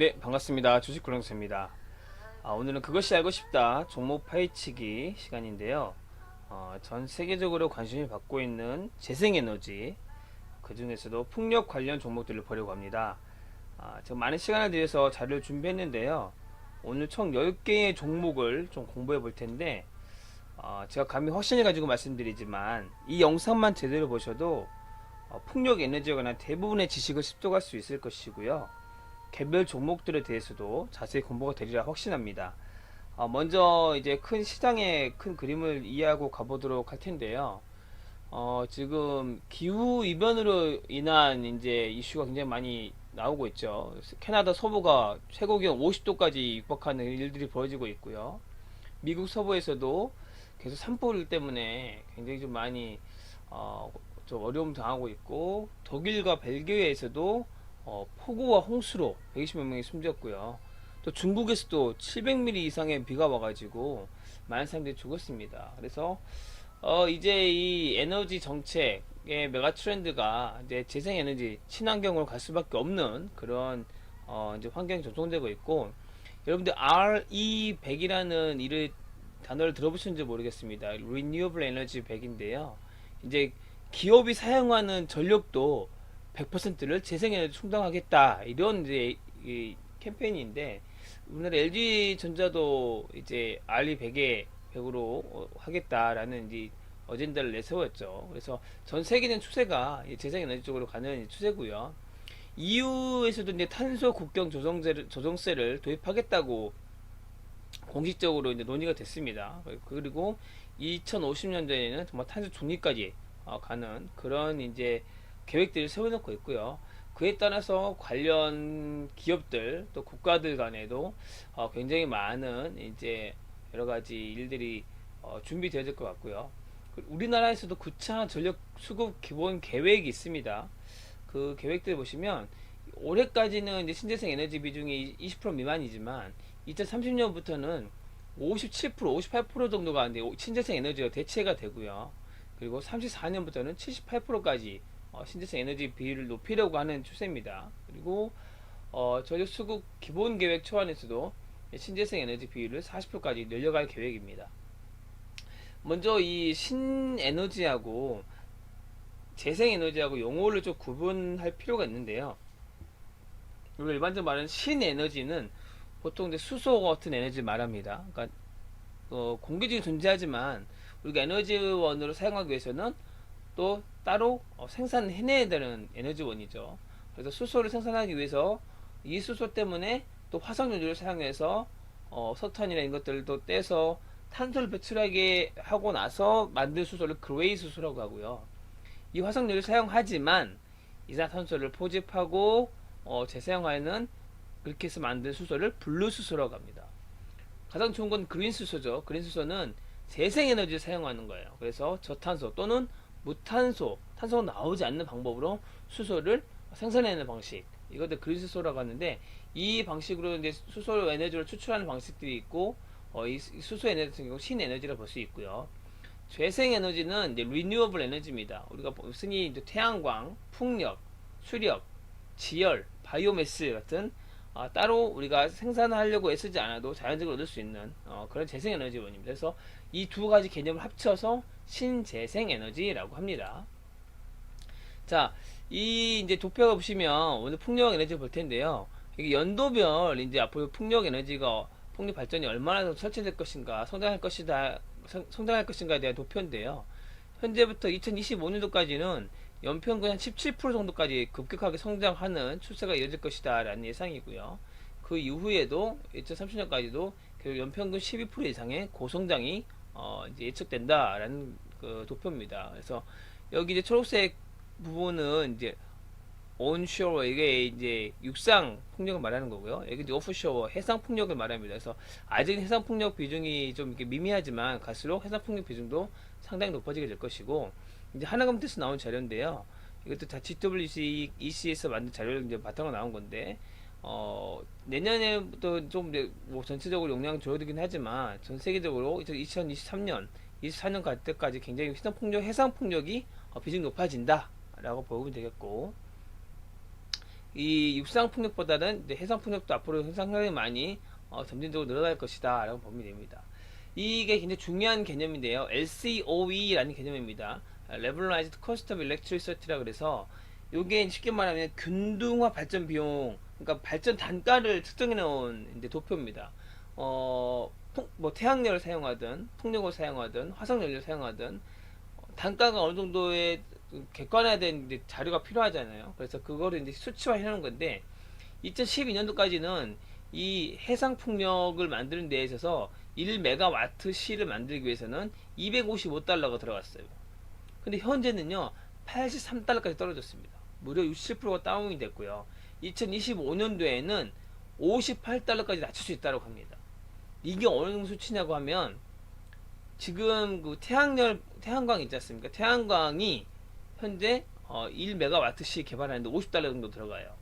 네, 반갑습니다. 주식구령수입니다. 오늘은 그것이 알고 싶다 종목 파헤치기 시간인데요. 전 세계적으로 관심이 받고 있는 재생에너지, 그 중에서도 풍력 관련 종목들을 보려고 합니다. 제가 많은 시간을 들여서 자료를 준비했는데요. 오늘 총 10개의 종목을 좀 공부해 볼 텐데, 제가 감히 확신을 가지고 말씀드리지만, 이 영상만 제대로 보셔도 풍력 에너지에 관한 대부분의 지식을 습득할 수 있을 것이고요. 개별 종목들에 대해서도 자세히 공부가 되리라 확신합니다. 먼저 이제 큰 시장의 큰 그림을 이해하고 가보도록 할 텐데요. 지금 기후 이변으로 인한 이제 이슈가 굉장히 많이 나오고 있죠. 캐나다 서부가 최고 기온 50도까지 육박하는 일들이 벌어지고 있고요. 미국 서부에서도 계속 산불 때문에 굉장히 좀 많이 좀 어려움 당하고 있고, 독일과 벨기에에서도 폭우와 홍수로 120여 명이 숨졌고요. 또 중국에서도 700mm 이상의 비가 와가지고 많은 사람들이 죽었습니다. 그래서 이제 이 에너지 정책의 메가 트렌드가 이제 재생에너지 친환경으로 갈 수밖에 없는 그런 이제 환경이 조성되고 있고, 여러분들 RE100이라는 이를 단어를 들어보셨는지 모르겠습니다. Renewable Energy 100인데요. 이제 기업이 사용하는 전력도 100%를 재생에너지 충당하겠다, 이런 이제 이 캠페인인데, 우리나라 LG전자도 이제 RE 100에 100으로 하겠다라는 이제 어젠다를 내세웠죠. 그래서 전 세계적인 추세가 재생에너지 쪽으로 가는 추세고요. EU에서도 이제 탄소 국경 조정세를 도입하겠다고 공식적으로 이제 논의가 됐습니다. 그리고 2050년도에는 정말 탄소 중립까지 가는 그런 이제 계획들을 세워놓고 있고요. 그에 따라서 관련 기업들 또 국가들 간에도 굉장히 많은 이제 여러 가지 일들이 준비되어질 것 같고요. 우리나라에서도 9차 전력 수급 기본 계획이 있습니다. 그 계획들 보시면 올해까지는 이제 신재생 에너지 비중이 20% 미만이지만 2030년부터는 57%, 58% 정도가 이제 신재생 에너지가 대체가 되고요. 그리고 34년부터는 78%까지 신재생 에너지 비율을 높이려고 하는 추세입니다. 그리고 전력 수급 기본 계획 초안에서도 신재생 에너지 비율을 40%까지 늘려갈 계획입니다. 먼저 이 신에너지하고 재생에너지하고 용어를 좀 구분할 필요가 있는데요. 우리가 일반적으로 말하는 신에너지는 보통 이제 수소 같은 에너지를 말합니다. 그러니까 공기 중에 존재하지만 우리가 에너지원으로 사용하기 위해서는 또 따로 생산해내야 되는 에너지원이죠. 그래서 수소를 생산하기 위해서 이 수소 때문에 또 화석연료를 사용해서 석탄이나 이런 것들도 떼서 탄소를 배출하게 하고 나서 만든 수소를 그레이 수소라고 하고요. 이 화석연료를 사용하지만 이산화탄소를 포집하고 재사용하는, 그렇게 해서 만든 수소를 블루 수소라고 합니다. 가장 좋은 건 그린 수소죠. 그린 수소는 재생에너지를 사용하는 거예요. 그래서 저탄소 또는 무탄소, 탄소가 나오지 않는 방법으로 수소를 생산해내는 방식, 이것들 그린 수소라고 하는데, 이 방식으로 이제 수소 에너지를 추출하는 방식들이 있고, 이 수소 에너지 같은 경우 신에너지라 볼 수 있고요. 재생에너지는 이제 리뉴어블 에너지입니다. 우리가 흔히 이제 태양광, 풍력, 수력, 지열, 바이오매스 같은 따로 우리가 생산하려고 애쓰지 않아도 자연적으로 얻을 수 있는 그런 재생에너지원입니다. 그래서 이 두 가지 개념을 합쳐서 신재생에너지라고 합니다. 자, 이 이제 도표가 보시면 오늘 풍력 에너지 볼 텐데요. 이게 연도별 이제 앞으로 풍력 에너지가 풍력 발전이 얼마나 설치될 것인가, 성장할 것인가에 대한 도표인데요. 현재부터 2025년도까지는 연평균 한 17% 정도까지 급격하게 성장하는 추세가 이어질 것이다 라는 예상이고요. 그 이후에도 2030년까지도 연평균 12% 이상의 고성장이 이제 예측된다 라는 그 도표입니다. 그래서 여기 이제 초록색 부분은 이제 온쇼어, 이게 이제 육상 풍력을 말하는 거고요. 여기 이제 오프쇼어, 해상 풍력을 말합니다. 그래서 아직 해상 풍력 비중이 좀 이렇게 미미하지만 갈수록 해상 풍력 비중도 상당히 높아지게 될 것이고, 이제 하나컴퓨터에서 나온 자료인데요. 이것도 다 GWC, EC에서 만든 자료를 이제 바탕으로 나온 건데, 내년에부터 좀 뭐 전체적으로 용량 줄어들긴 하지만 전 세계적으로 2023년, 24년 갈 때까지 굉장히 해상 풍력이 비중이 높아진다라고 보면 되겠고, 이 육상 풍력보다는 이제 해상 풍력도 앞으로 상당히 많이 점진적으로 늘어날 것이다 라고 보면 됩니다. 이게 굉장히 중요한 개념인데요. LCOE라는 개념입니다. Levelized Cost of Electricity라 그래서 요게 쉽게 말하면 균등화 발전 비용, 그러니까 발전 단가를 측정해 놓은 이제 도표입니다. 뭐 태양열을 사용하든 풍력을 사용하든 화석연료를 사용하든 단가가 어느 정도의 객관화된 이제 자료가 필요하잖아요. 그래서 그거를 이제 수치화해 놓은 건데 2012년도까지는 이 해상 풍력을 만드는 데 있어서 1메가와트 시를 만들기 위해서는 255달러가 들어갔어요. 근데 현재는요 83달러까지 떨어졌습니다. 무려 67%가 다운이 됐고요. 2025년도에는 58달러까지 낮출 수 있다고 합니다. 이게 어느 정도 수치냐고 하면 지금 그 태양광 있지 않습니까? 태양광이 현재 1메가와트씩 개발하는데 50달러 정도 들어가요.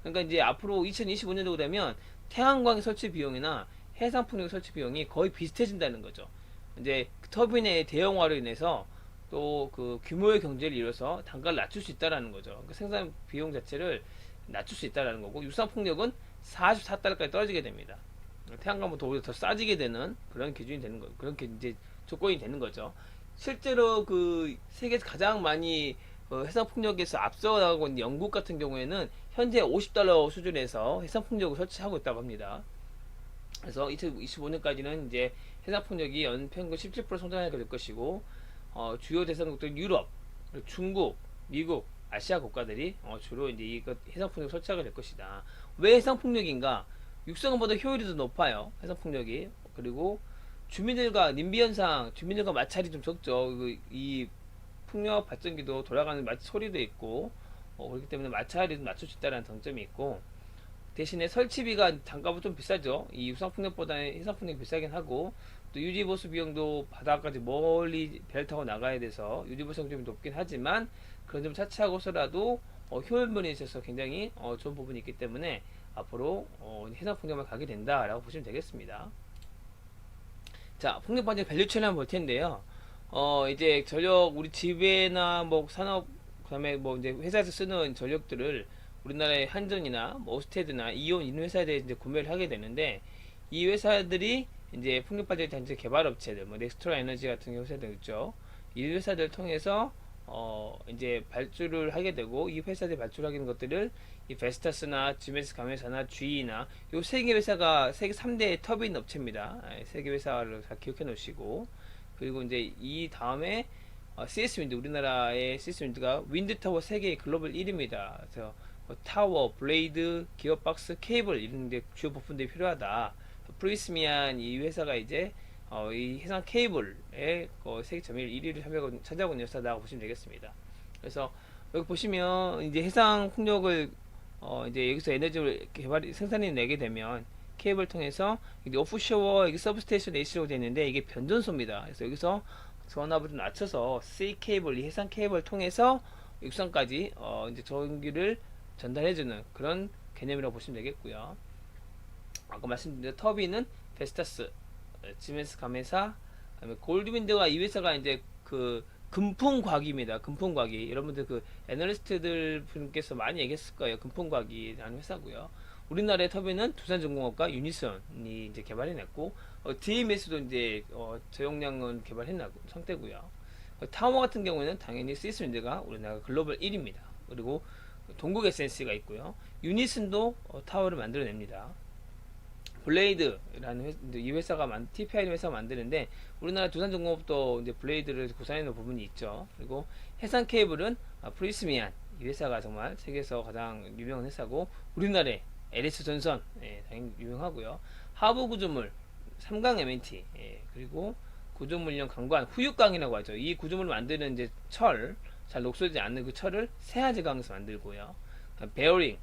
그러니까 이제 앞으로 2025년도 되면 태양광 설치 비용이나 해상풍력 설치 비용이 거의 비슷해진다는 거죠. 이제 터빈의 대형화로 인해서 또 그 규모의 경제를 이뤄서 단가를 낮출 수 있다라는 거죠. 그러니까 생산 비용 자체를 낮출 수 있다라는 거고 육상풍력은 44달러까지 떨어지게 됩니다. 태양광보다 오히려 더 싸지게 되는 그런 기준이 되는 거, 그런 이제 조건이 되는 거죠. 실제로 그 세계에서 가장 많이 해상풍력에서 앞서가고 있는 영국 같은 경우에는 현재 50달러 수준에서 해상풍력을 설치하고 있다고 합니다. 그래서 2025년까지는 이제 해상풍력이 연평균 17% 성장하게 될 것이고, 주요 대상국들 유럽, 중국, 미국, 아시아 국가들이 주로 이제 이 해상풍력 설치하게 될 것이다. 왜 해상풍력인가? 육상보다 효율이 더 높아요. 해상풍력이. 그리고 주민들과 님비 현상, 주민들과 마찰이 좀 적죠. 이 풍력 발전기도 돌아가는 소리도 있고, 그렇기 때문에 마찰이 좀 낮출 수 있다는 장점이 있고, 대신에 설치비가 단가보다 좀 비싸죠. 이 육상풍력보다는 해상풍력이 비싸긴 하고, 또 유지보수 비용도 바다까지 멀리 배를 타고 나가야 돼서 유지보수 좀 높긴 하지만 그런 점 차치하고서라도 효율면에 있어서 굉장히 좋은 부분이 있기 때문에 앞으로 해상풍력만 가게 된다라고 보시면 되겠습니다. 자, 풍력 발전 밸류체인 한번 볼 텐데요. 이제 전력 우리 집에나 뭐 산업 그다음에 뭐 이제 회사에서 쓰는 전력들을 우리나라의 한전이나 뭐 오스테드나 이온 이런 회사에 이제 구매를 하게 되는데 이 회사들이 이제 풍력 발전 단지 개발 업체들 뭐 넥스트라 에너지 같은 회사들 있죠. 이 회사들 통해서 이제 발주를 하게 되고 이 회사들이 발주하게 된 것들을 이 베스타스나 지메스 가메사나 GE나 요 세 개 회사가 세계 3대 터빈 업체입니다. 세 개 회사를 다 기억해 놓으시고 그리고 이제 이 다음에 CS 윈드 우리나라의 CS 윈드가 윈드 타워 세계 글로벌 1위입니다. 그래서 타워, 블레이드, 기어박스, 케이블 이런 데 주요 부품들이 필요하다. 프리스미안 이 회사가 이제 이 해상 케이블의 세계 점유율 1위를 차지하고 있는 회사다고 보시면 되겠습니다. 그래서 여기 보시면 이제 해상 풍력을 이제 여기서 에너지를 생산해 내게 되면 케이블 통해서 이게 오프쇼어 이게 서브스테이션 AC로 되어 있는데 이게 변전소입니다. 그래서 여기서 전압을 좀 낮춰서 C 케이블 이 해상 케이블 통해서 육상까지 이제 전기를 전달해주는 그런 개념이라고 보시면 되겠고요. 아까 말씀드린 터빈은 베스타스, 지멘스 가메사, 그다음에 골드윈드가 이 회사가 이제 그 금풍과기입니다. 금풍과기. 여러분들 그 애널리스트들 분께서 많이 얘기했을 거예요. 금풍과기라는 회사고요. 우리나라의 터빈은 두산중공업과 유니선이 이제 개발해냈고 DMS도 이제 저용량은 개발해낸 상태고요. 타워 같은 경우에는 당연히 시스윈드가 우리나라 글로벌 1위입니다. 그리고 동국 SNC가 있고요. 유니슨도 타워를 만들어냅니다. 블레이드라는 이 회사가 TPI 회사가 만드는데 우리나라 두산중공업도 이제 블레이드를 구사해 놓은 부분이 있죠. 그리고 해상 케이블은 프리스미안 이 회사가 정말 세계에서 가장 유명한 회사고 우리나라의 LS 전선 당연히 유명하고요. 하부 구조물 3강 MNT 그리고 구조물용 강관 후육강이라고 하죠. 이 구조물을 만드는 이제 철 잘 녹슬지 않는 그 철을 세아제강에서 만들고요. 베어링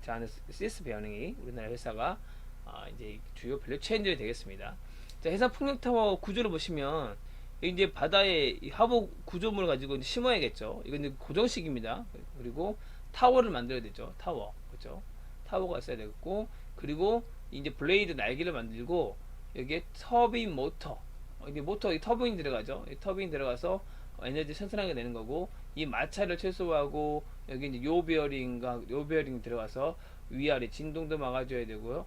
자는 CS 베어링이 우리나라 회사가 이제 주요 밸류 체인들이 되겠습니다. 자, 해상 풍력 타워 구조를 보시면 이제 바다에 하부 구조물을 가지고 이제 심어야겠죠. 이건 이제 고정식입니다. 그리고 타워를 만들어야 되죠. 타워, 그렇죠? 타워가 있어야 되겠고, 그리고 이제 블레이드 날개를 만들고 여기에 터빈 모터, 이게 모터 이 터빈 들어가죠. 이 터빈 들어가서 에너지 생산하게 되는 거고 이 마찰을 최소화하고 여기 이제 요 베어링 들어가서 위아래 진동도 막아줘야 되고요.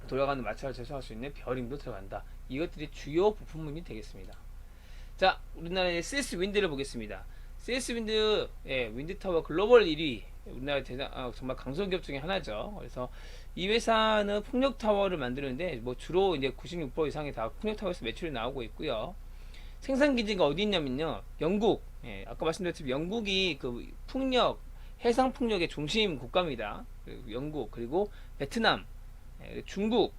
돌아가는 마찰을 최소화할 수 있는 베어링도 들어간다. 이것들이 주요 부품이 되겠습니다. 자, 우리나라의 CS 윈드를 보겠습니다. CS 윈드, 예, 윈드타워 글로벌 1위, 우리나라 정말 강소기업 중에 하나죠. 그래서 이 회사는 풍력타워를 만드는데 뭐 주로 이제 96% 이상이 다 풍력타워에서 매출이 나오고 있고요. 생산 기지가 어디 있냐면요, 영국. 예, 아까 말씀드렸듯이 영국이 그 풍력, 해상 풍력의 중심 국가입니다. 그리고 영국, 그리고 베트남, 예, 중국,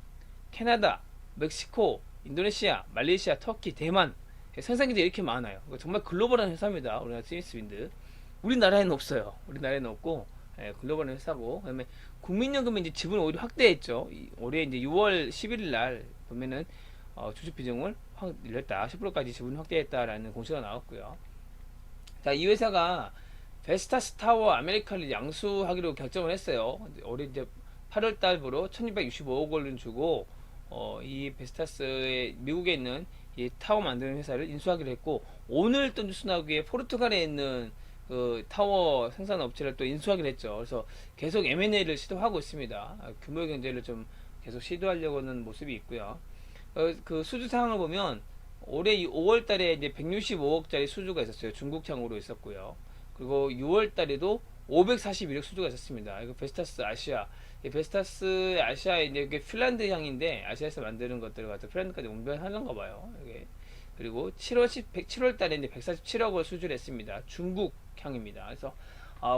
캐나다, 멕시코, 인도네시아, 말레이시아, 터키, 대만. 예, 생산 기지 이렇게 많아요. 정말 글로벌한 회사입니다. 우리나라 스위스윈드. 우리나라에는 없어요. 우리나라에는 없고, 예, 글로벌한 회사고. 그다음에 국민연금이 이제 지분을 오히려 확대했죠. 올해 이제 6월 11일 날 보면은 주주 비중을 확 늘렸다. 10%까지 지분 확대했다라는 공시가 나왔고요. 자, 이 회사가 베스타스 타워 아메리카를 양수하기로 결정을 했어요. 올해 이제 8월 달부로 1265억 원을 주고 이 베스타스의 미국에 있는 이 타워 만드는 회사를 인수하기로 했고, 오늘 또 뉴스 나오기에 포르투갈에 있는 그 타워 생산 업체를 또 인수하기로 했죠. 그래서 계속 M&A를 시도하고 있습니다. 규모 경제를 좀 계속 시도하려고 하는 모습이 있고요. 그 수주 상황을 보면 올해 5월 달에 이제 165억짜리 수주가 있었어요. 중국향으로 있었고요. 그리고 6월 달에도 541억 수주가 있었습니다. 이거 베스타스 아시아. 베스타스 아시아에 이제 이게 핀란드 향인데 아시아에서 만드는 것들을 갖다 핀란드까지 운반하는가 봐요. 이게. 그리고 7월 달에 이제 147억을 수주를 했습니다. 중국 향입니다. 그래서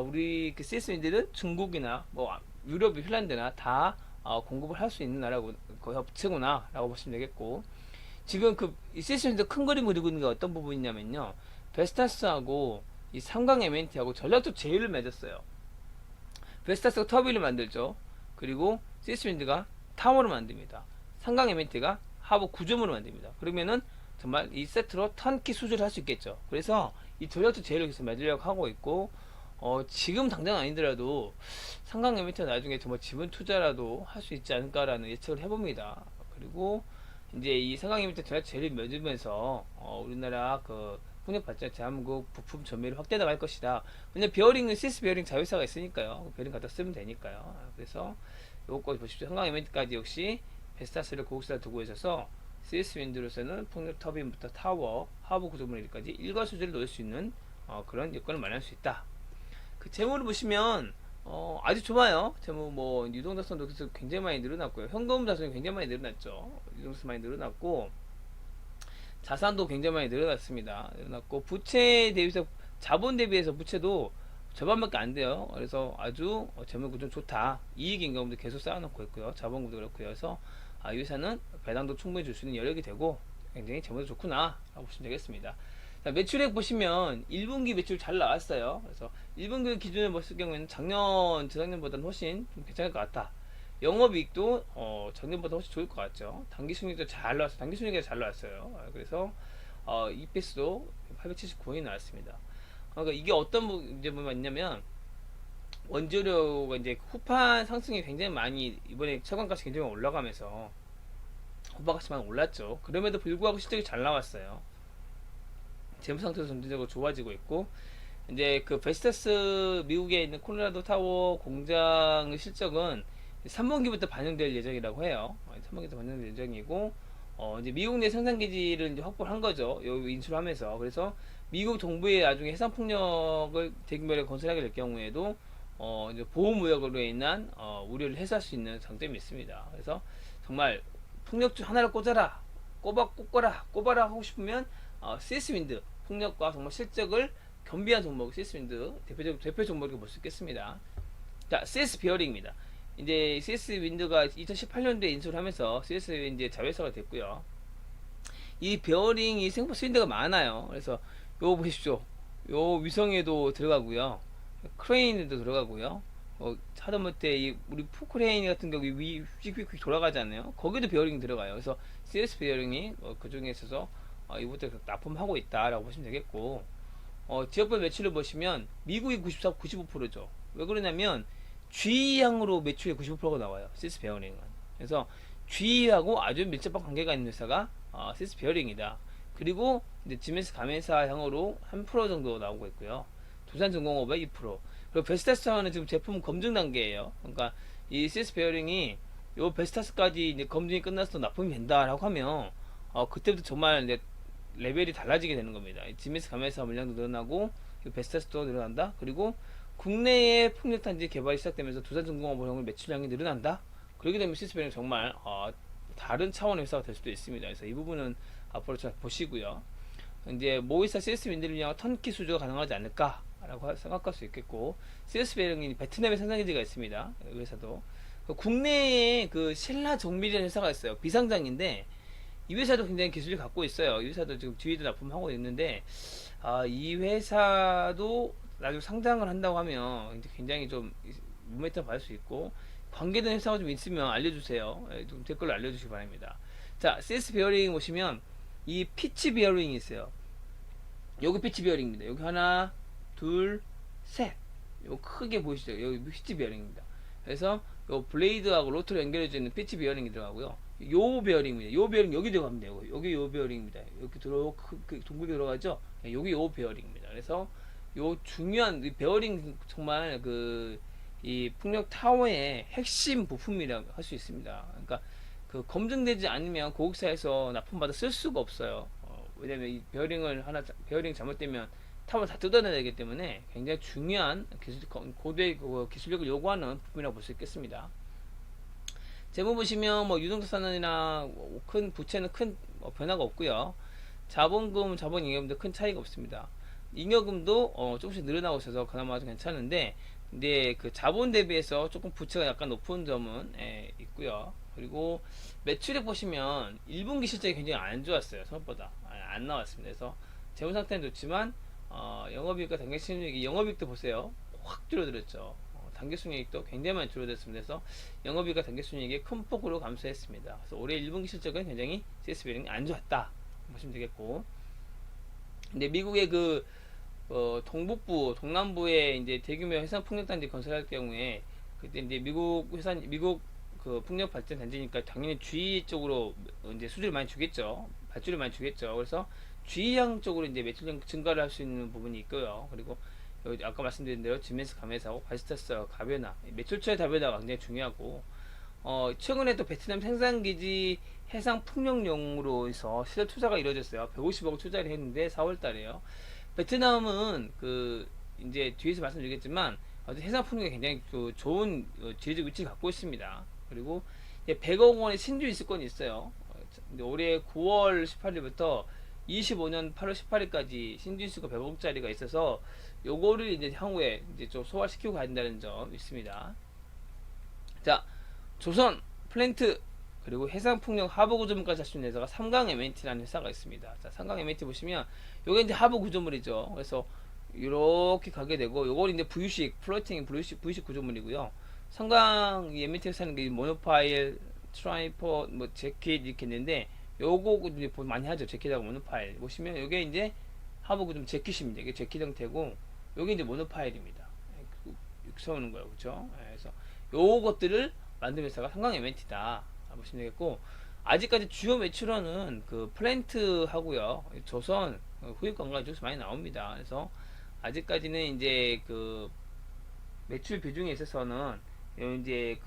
우리 그 CS윈드는 중국이나 뭐 유럽, 핀란드나 다 공급을 할 수 있는 나라고 거의 업체구나 라고 보시면 되겠고, 지금 그 CS윈드 큰 그림 그리고 있는 게 어떤 부분이냐면요, 베스타스하고 이 삼강 M&T하고 전략적 제휴를 맺었어요. 베스타스가 터빈을 만들죠. 그리고 CS윈드가 타워를 만듭니다. 삼강 M&T가 하부 구조물을 만듭니다. 그러면은 정말 이 세트로 턴키 수주를 할 수 있겠죠. 그래서 이 전략적 제휴를 계속 맺으려고 하고 있고, 지금 당장 아니더라도 삼강 M&T가 나중에 정말 지분 투자라도 할 수 있지 않을까라는 예측을 해봅니다. 그리고 이제 이 삼강 M&T 전략적 제휴를 맺으면서 우리나라 그 풍력 발전 대한민국 부품 전매를 확대 나갈 것이다. 왜냐면 베어링은 CS 베어링 자회사가 있으니까요. 베어링 갖다 쓰면 되니까요. 그래서 요거 보십시오. 삼강 M&T까지 역시 베스타스를 고객사에 두고 있어서 CS 윈드로서는 풍력 터빈부터 타워, 하부 구조물까지 일괄 수주를 넣을 수 있는 그런 여건을 마련할 수 있다. 그 재무를 보시면 아주 좋아요. 재무 뭐 유동자산도 그래서 굉장히 많이 늘어났고요. 현금 자산이 굉장히 많이 늘어났죠. 유동자산 많이 늘어났고, 자산도 굉장히 많이 늘어났고, 부채 대비해서 자본 대비해서 부채도 절반밖에 안 돼요. 그래서 아주 재무 구조 좋다. 이익 임금도 계속 쌓아놓고 있고요. 자본금도 그렇고요. 그래서 이 회사는 배당도 충분히 줄 수 있는 여력이 되고 굉장히 재무도 좋구나 라고 보시면 되겠습니다. 자, 매출액 보시면 1분기 매출 잘 나왔어요. 그래서 1분기 기준을 봤을 경우에는 재작년보다는 훨씬 좀 괜찮을 것 같다. 영업이익도 작년보다 훨씬 좋을 것 같죠. 당기순이익도 잘 나왔어요. 당기순이익이 잘 나왔어요. 그래서 EPS도 879원이 나왔습니다. 그러니까 이게 어떤 문제가 있냐면, 원재료가 이제 후판 상승이 굉장히 많이, 이번에 채광가치 굉장히 올라가면서 후반가치 많이 올랐죠. 그럼에도 불구하고 실적이 잘 나왔어요. 재무 상태도 전체적으로 좋아지고 있고, 이제 그 베스타스 미국에 있는 콜로라도 타워 공장 실적은 3분기부터 반영될 예정이라고 해요. 3분기부터 반영될 예정이고, 이제 미국 내 생산 기지를 이제 확보를 한 거죠. 요 인수를 하면서. 그래서 미국 동부에 나중에 해상 폭력을 대규모로 건설하게 될 경우에도 이제 보호무역으로 인한 우려를 해소할 수 있는 장점이 있습니다. 그래서 정말 폭력주 하나를 꽂아라, 꼽아라 하고 싶으면 CS윈드 폭력과 정말 실적을 겸비한 종목 CS윈드 대표 종목이라고 볼 수 있겠습니다. 자, CS 베어링입니다. 이제 CS윈드가 2018년도에 인수를 하면서 CS윈드의 자회사가 됐고요. 이 베어링이 생각보다 스윈드가 많아요. 그래서 요거 보십시오. 요 위성에도 들어가고요. 크레인에도 들어가고요. 하다못해 우리 포크레인 같은 경우 위 휙휙휙 돌아가잖아요. 거기도 베어링 들어가요. 그래서 CS 베어링이 그 중에 있어서 이것들 납품하고 있다라고 보시면 되겠고, 지역별 매출을 보시면 미국이 95%죠. 왜 그러냐면 GE향으로 매출의 95%가 나와요. CS 베어링은. 그래서 GE하고 아주 밀접한 관계가 있는 회사가 CS 베어링이다. 그리고 이제 지멘스 가맹사향으로 3% 정도 나오고 있고요. 두산중공업의 2%. 그리고 베스타스는 지금 제품 검증 단계예요. 그러니까 이 CS 베어링이 요 베스타스까지 이제 검증이 끝나서 납품이 된다라고 하면 그때부터 정말 이제 레벨이 달라지게 되는 겁니다. 지멘스 가맹사 물량도 늘어나고 베스타스도 늘어난다. 그리고 국내에 풍력탄지 개발이 시작되면서 두산중공업 매출량이 늘어난다. 그렇게 되면 CS 베어링 정말 다른 차원의 회사가 될 수도 있습니다. 그래서 이 부분은 앞으로 잘 보시고요. 이제 모의사 CS 윈드를 위한 턴키 수주가 가능하지 않을까라고 생각할 수 있겠고, CS 베어링이 베트남에 생산 기지가 있습니다. 이 회사도 국내에 그 셀라 정밀이라는 회사가 있어요. 비상장인데 이 회사도 굉장히 기술을 갖고 있어요. 이 회사도 지금 뒤에도 납품하고 있는데 이 회사도 나중에 상장을 한다고 하면 굉장히 좀 모멘텀 받을 수 있고, 관계된 회사가 좀 있으면 알려주세요. 좀 댓글로 알려주시기 바랍니다. 자, CS 베어링 보시면 이 피치 베어링이 있어요. 여기 피치 베어링입니다. 여기 하나, 둘, 셋. 요 크게 보이시죠? 여기 피치 베어링입니다. 그래서 요 블레이드하고 로터로 연결해져 있는 피치 베어링이 들어가고요. 요 베어링입니다. 요 베어링 여기 들어갑니다. 여기 요 베어링입니다. 이렇게 동글게 들어가죠? 여기 요 베어링입니다. 그래서 요 중요한 이 베어링 정말 이 풍력 타워의 핵심 부품이라고 할 수 있습니다. 그러니까 그 검증되지 않으면 고객사에서 납품받아 쓸 수가 없어요. 왜냐면 이 베어링 잘못되면 타워 다 뜯어내야 되기 때문에 굉장히 중요한 고도의 기술력을 요구하는 부품이라고 볼 수 있겠습니다. 재무 보시면 뭐 유동자 산업이나 큰 부채는 큰 변화가 없고요. 자본 잉여금도 큰 차이가 없습니다. 잉여금도 조금씩 늘어나고 있어서 그나마 좀 괜찮은데, 근데 그 자본 대비해서 조금 부채가 약간 높은 점은 있고요. 그리고 매출액 보시면 1분기 실적이 굉장히 안 좋았어요. 생각보다 안 나왔습니다. 그래서 재무 상태는 좋지만 영업이익과 당기순이익이, 영업이익도 보세요, 확 줄어들었죠. 당기순이익도 굉장히 많이 줄어들었습니다. 그래서 영업이익과 당기순이익이 큰 폭으로 감소했습니다. 그래서 올해 1분기 실적은 굉장히 CS 베어링이 안 좋았다 보시면 되겠고, 근데 미국의 동북부, 동남부에 이제 대규모 해상 풍력단지 건설할 경우에, 그때 이제 미국 그 풍력 발전 단지니까 당연히 GE 쪽으로 이제 수주를 많이 주겠죠. 발주를 많이 주겠죠. 그래서 GE향 쪽으로 이제 매출량 증가를 할 수 있는 부분이 있고요. 그리고 아까 말씀드린 대로 지멘스 가맹사하고 바시타스 가변화, 매출처의 다변화가 굉장히 중요하고, 최근에 또 베트남 생산기지 해상 풍력용으로 해서 시설 투자가 이루어졌어요. 150억 투자를 했는데 4월 달에요. 베트남은 이제 뒤에서 말씀드리겠지만 해상 풍력이 굉장히 좋은 지리적 위치를 갖고 있습니다. 그리고 100억 원의 신주 이수권이 있어요. 올해 9월 18일부터 25년 8월 18일까지 신주 이수권 100억짜리가 있어서 요거를 이제 향후에 이제 좀 소화시키고 가야 된다는 점 있습니다. 자, 조선 플랜트 그리고 해상풍력 하부구조물까지 할 수 있는 회사가 삼강 M&T라는 회사가 있습니다. 자, 삼강 M&T 보시면 요게 이제 하부구조물이죠. 그래서 이렇게 가게 되고, 요걸 이제 VU식 플로팅 VU식 구조물이고요. 삼강 M&T 회사는 모노파일, 트라이포, 뭐 재킷 이렇게 있는데, 요거 이제 많이 하죠. 재킷하고 모노파일 보시면 요게 이제 하부구조물 재킷입니다. 이게 재킷 형태고, 요게 이제 모노파일입니다. 이렇게 세우는 거예요, 그렇죠? 그래서 요것들을 만든 회사가 삼강 M&T다 보시면 되겠고, 아직까지 주요 매출원은 그 플랜트 하고요, 조선 후입 관광 쪽에서 많이 나옵니다. 그래서 아직까지는 이제 그 매출 비중에 있어서는 이제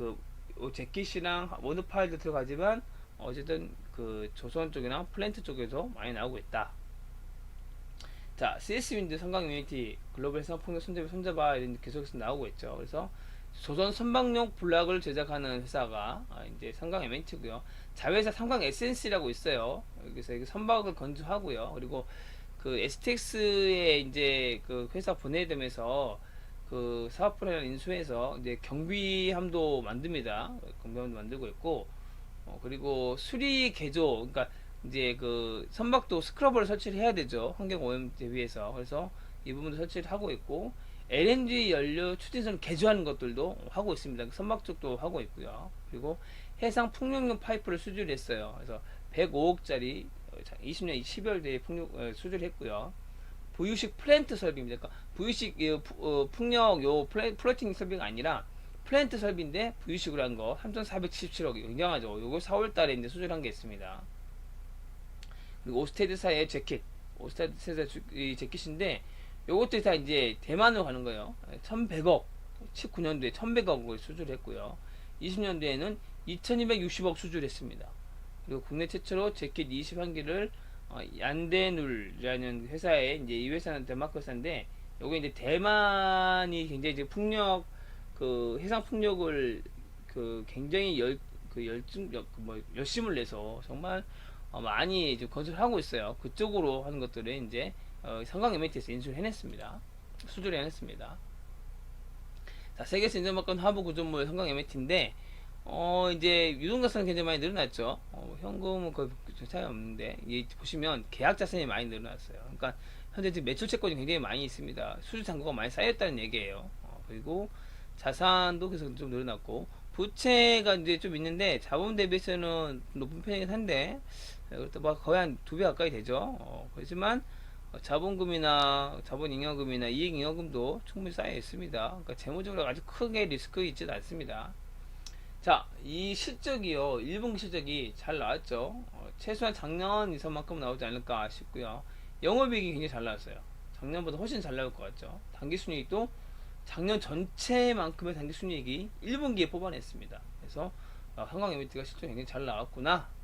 재킷이랑 모노파일도 들어가지만 어쨌든 그 조선 쪽이나 플랜트 쪽에서 많이 나오고 있다. 자, CS 윈드, 삼강 M&T, 글로벌 해상풍력 손잡아 이런 계속해서 나오고 있죠. 그래서 조선 선박용 블락을 제작하는 회사가 이제 삼강 M&T고요. 자회사 삼강 SNC라고 있어요. 여기서 이게 선박을 건조하고요. 그리고 그 STX에 이제 그 회사 분해되면서 그 사업 분야를 인수해서 이제 경비함도 만듭니다. 경비함도 만들고 있고, 그리고 수리 개조, 그러니까 이제 그 선박도 스크러버를 설치를 해야 되죠. 환경 오염 대비해서. 그래서 이 부분도 설치를 하고 있고, LNG 연료 추진선 개조하는 것들도 하고 있습니다. 선박 쪽도 하고 있고요. 그리고 해상 풍력용 파이프를 수주를 했어요. 그래서 105억짜리 20년 12월대에 수주를 했고요. 부유식 플랜트 설비입니다. 그러니까 부유식 풍력 플로팅 설비가 아니라 플랜트 설비인데 부유식으로 한 거 3,477억 굉장하죠. 요거 4월달에 이제 수주를 한 게 있습니다. 그리고 오스테드사의 재킷, 오스테드사 이 재킷인데 요것도 다 이제 대만으로 가는 거예요. 1100억, 19년도에 1100억을 수주했고요. 20년도에는 2260억 수주했습니다. 그리고 국내 최초로 재킷 21기를 얀데눌이라는 회사에, 이제 이 회사는 덴마크 회사인데, 요게 이제 대만이 굉장히 이제 풍력, 그 해상 풍력을 그 굉장히 열심을 내서 정말 많이 이제 건설을 하고 있어요. 그쪽으로 하는 것들을 이제 성강 MAT에서 인수를 해냈습니다. 수주를 해냈습니다. 자, 세계에서 인정받은 하부 구조물 성강 MAT인데, 이제 유동자산은 굉장히 많이 늘어났죠. 현금은 거의 차이 없는데, 이 보시면 계약 자산이 많이 늘어났어요. 그러니까 현재 지금 매출 채권이 굉장히 많이 있습니다. 수주 잔고가 많이 쌓였다는 얘기예요. 그리고 자산도 계속 좀 늘어났고, 부채가 이제 좀 있는데 자본 대비해서는 높은 편이긴 한데, 그것도 뭐 거의 한 2배 가까이 되죠. 그렇지만 자본금이나 자본잉여금이나 이익잉여금도 충분히 쌓여 있습니다. 그러니까 재무적으로 아주 크게 리스크 있지는 않습니다. 자, 이 실적이요, 1분기 실적이 잘 나왔죠. 최소한 작년 이상만큼 나오지 않을까 싶고요. 영업이익이 굉장히 잘 나왔어요. 작년보다 훨씬 잘 나올 것 같죠. 당기순이익도 작년 전체만큼의 당기순이익이 1분기에 뽑아냈습니다. 그래서 한강 에미티가 실적이 굉장히 잘 나왔구나.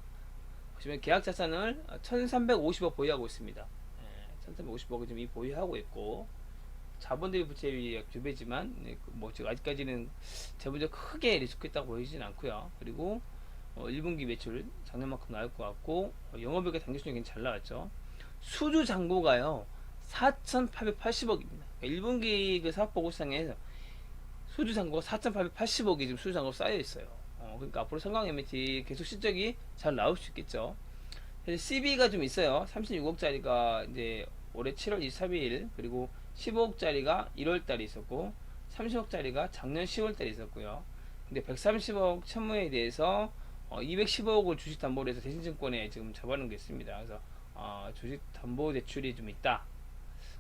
보시면 계약자산을 1350억 보유하고 있습니다. 1350억을 지금 보유하고 있고, 자본대비 부채율이 약 2배지만 뭐 지금 아직까지는 재무적 크게 리스크 있다고 보이진 않고요. 그리고 1분기 매출 작년만큼 나올 것 같고, 영업이익의 당기순이익이 굉장히 잘 나왔죠. 수주 잔고가요 4,880억입니다. 1분기 그 사업보고상에서 수주 잔고가 4,880억이 지금 수주 잔고 쌓여 있어요. 그러니까 앞으로 성강 MT 계속 실적이 잘 나올 수 있겠죠. CB가 좀 있어요. 36억짜리가 이제 올해 7월 23일, 그리고 15억짜리가 1월달에 있었고, 30억짜리가 작년 10월달에 있었고요. 근데 130억 채무에 대해서 210억을 주식 담보로 해서 대신증권에 지금 잡아놓은 게 있습니다. 그래서 주식 담보 대출이 좀 있다.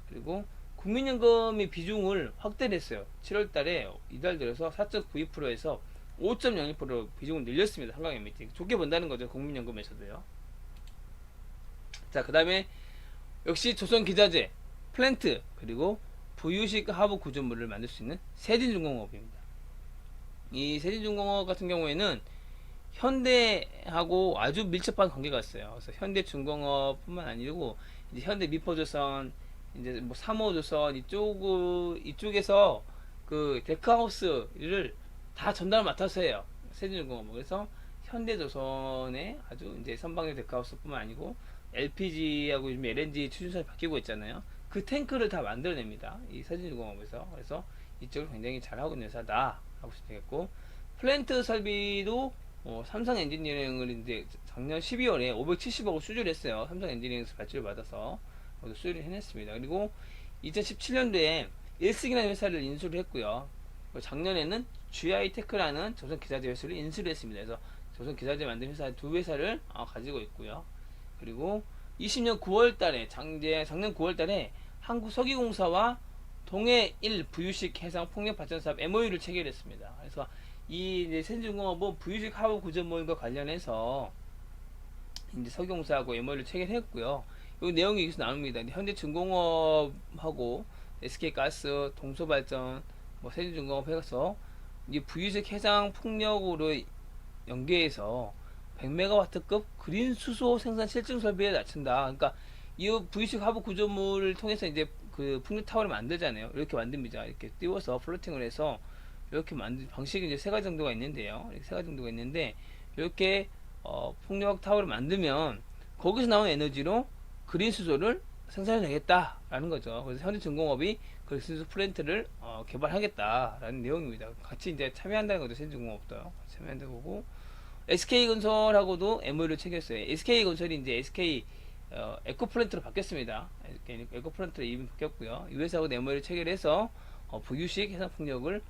그리고 국민연금이 비중을 확대를 했어요. 7월달에 이달 들어서 4.92%에서 5.02% 비중을 늘렸습니다. 한강 MT 좋게 본다는 거죠. 국민연금에서도요. 자, 그 다음에 역시 조선기자재, 플랜트, 그리고 부유식 하부 구조물을 만들 수 있는 세진중공업입니다. 이 세진중공업 같은 경우에는 현대하고 아주 밀접한 관계가 있어요. 그래서 현대중공업뿐만 아니고 이제 현대미포조선, 이제 뭐 삼호조선 이쪽에서 그 데크하우스를 다 전달을 맡아서 해요. 세진중공업. 그래서 현대조선의 아주 이제 선박용 데크하우스뿐만 아니고 LPG하고 요즘 LNG 추진선이 바뀌고 있잖아요. 그 탱크를 다 만들어냅니다. 이 세진중공업에서. 그래서 이쪽을 굉장히 잘하고 있는 회사다 하고 싶면 되겠고, 플랜트 설비도 삼성 엔지니어링을 이제 작년 12월에 570억을 수주를 했어요. 삼성 엔지니어링에서 발주를 받아서 수주를 해냈습니다. 그리고 2017년도에 일승이라는 회사를 인수를 했고요. 작년에는 GI테크라는 조선기자재 회사를 인수를 했습니다. 그래서 조선기자재 만든 회사 두 회사를 가지고 있고요. 그리고 20년 9월달에 작년 9월달에 한국석유공사와 동해 1 부유식 해상 풍력 발전 사업 MOU를 체결했습니다. 그래서 이 이제 세진중공업은 부유식 하부 구조물과 관련해서 이제 석유공사하고 MOU를 체결했고요. 이 내용이 여기서 나옵니다. 현대중공업하고 SK가스, 동서발전, 뭐 세진중공업 해서 이 부유식 해상 풍력으로 연계해서 100메가와트급 그린 수소 생산 실증 설비에 낮춘다. 그러니까 이 부유식 하부 구조물을 통해서 이제 그 풍력 타워를 만들잖아요. 이렇게 만듭니다. 이렇게 띄워서 플로팅을 해서 이렇게 만든 방식이 이제 세 가지 정도가 있는데요. 이렇게 세 가지 정도가 있는데, 이렇게 풍력 타워를 만들면 거기서 나온 에너지로 그린 수소를 생산해내겠다라는 거죠. 그래서 현대중공업이 그린 수소 플랜트를 개발하겠다라는 내용입니다. 같이 이제 참여한다는 거죠. 현대중공업도 참여한다는 거고, SK건설하고도 MOU를 체결했어요. SK건설이 이제 SK 에코플랜트로 바뀌었습니다. 에코플랜트로 이름이 바뀌었고요. 이 회사하고 MOU를 체결해서 부유식 해상풍력을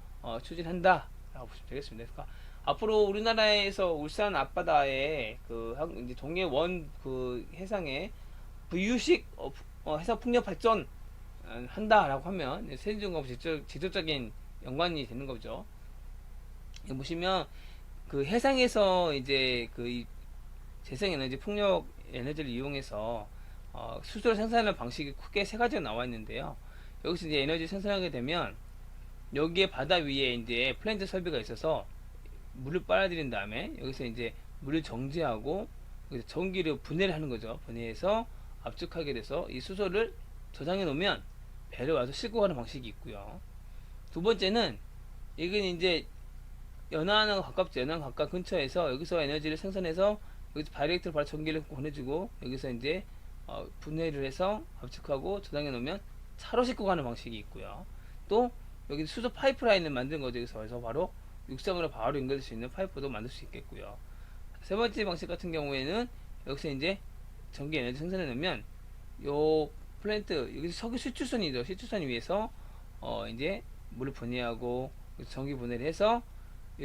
추진한다 라고 보시면 되겠습니다. 그러니까 앞으로 우리나라에서 울산 앞바다에 그 이제 동해원 그 해상에 부유식 해상풍력 발전 한다라고 하면 세진중공업 직접적인 연관이 되는 거죠. 보시면 그 해상에서 이제 그 재생에너지 풍력 에너지를 이용해서 수소를 생산하는 방식이 크게 세 가지가 나와 있는데요. 여기서 이제 에너지 생산하게 되면 여기에 바다 위에 이제 플랜트 설비가 있어서 물을 빨아들인 다음에 여기서 이제 물을 정지하고 여기서 전기를 분해를 하는 거죠. 분해해서 압축하게 돼서 이 수소를 저장해 놓으면 배를 와서 싣고 가는 방식이 있고요. 두 번째는 이건 이제 연안하고 가깝죠. 연안 가까 근처에서 여기서 에너지를 생산해서 여기서 바이렉트로 바로 전기를 보내주고 여기서 이제 분해를 해서 압축하고 저장해 놓으면 차로 싣고 가는 방식이 있고요. 또 여기 수소 파이프라인을 만든 거죠. 여기서 바로 육상으로 바로 연결될 수 있는 파이프도 만들 수 있겠고요. 세 번째 방식 같은 경우에는 여기서 이제 전기 에너지 생산해 놓으면 요 플랜트 여기서 석유 시추선이죠. 시추선 위에서 이제 물을 분해하고 전기 분해를 해서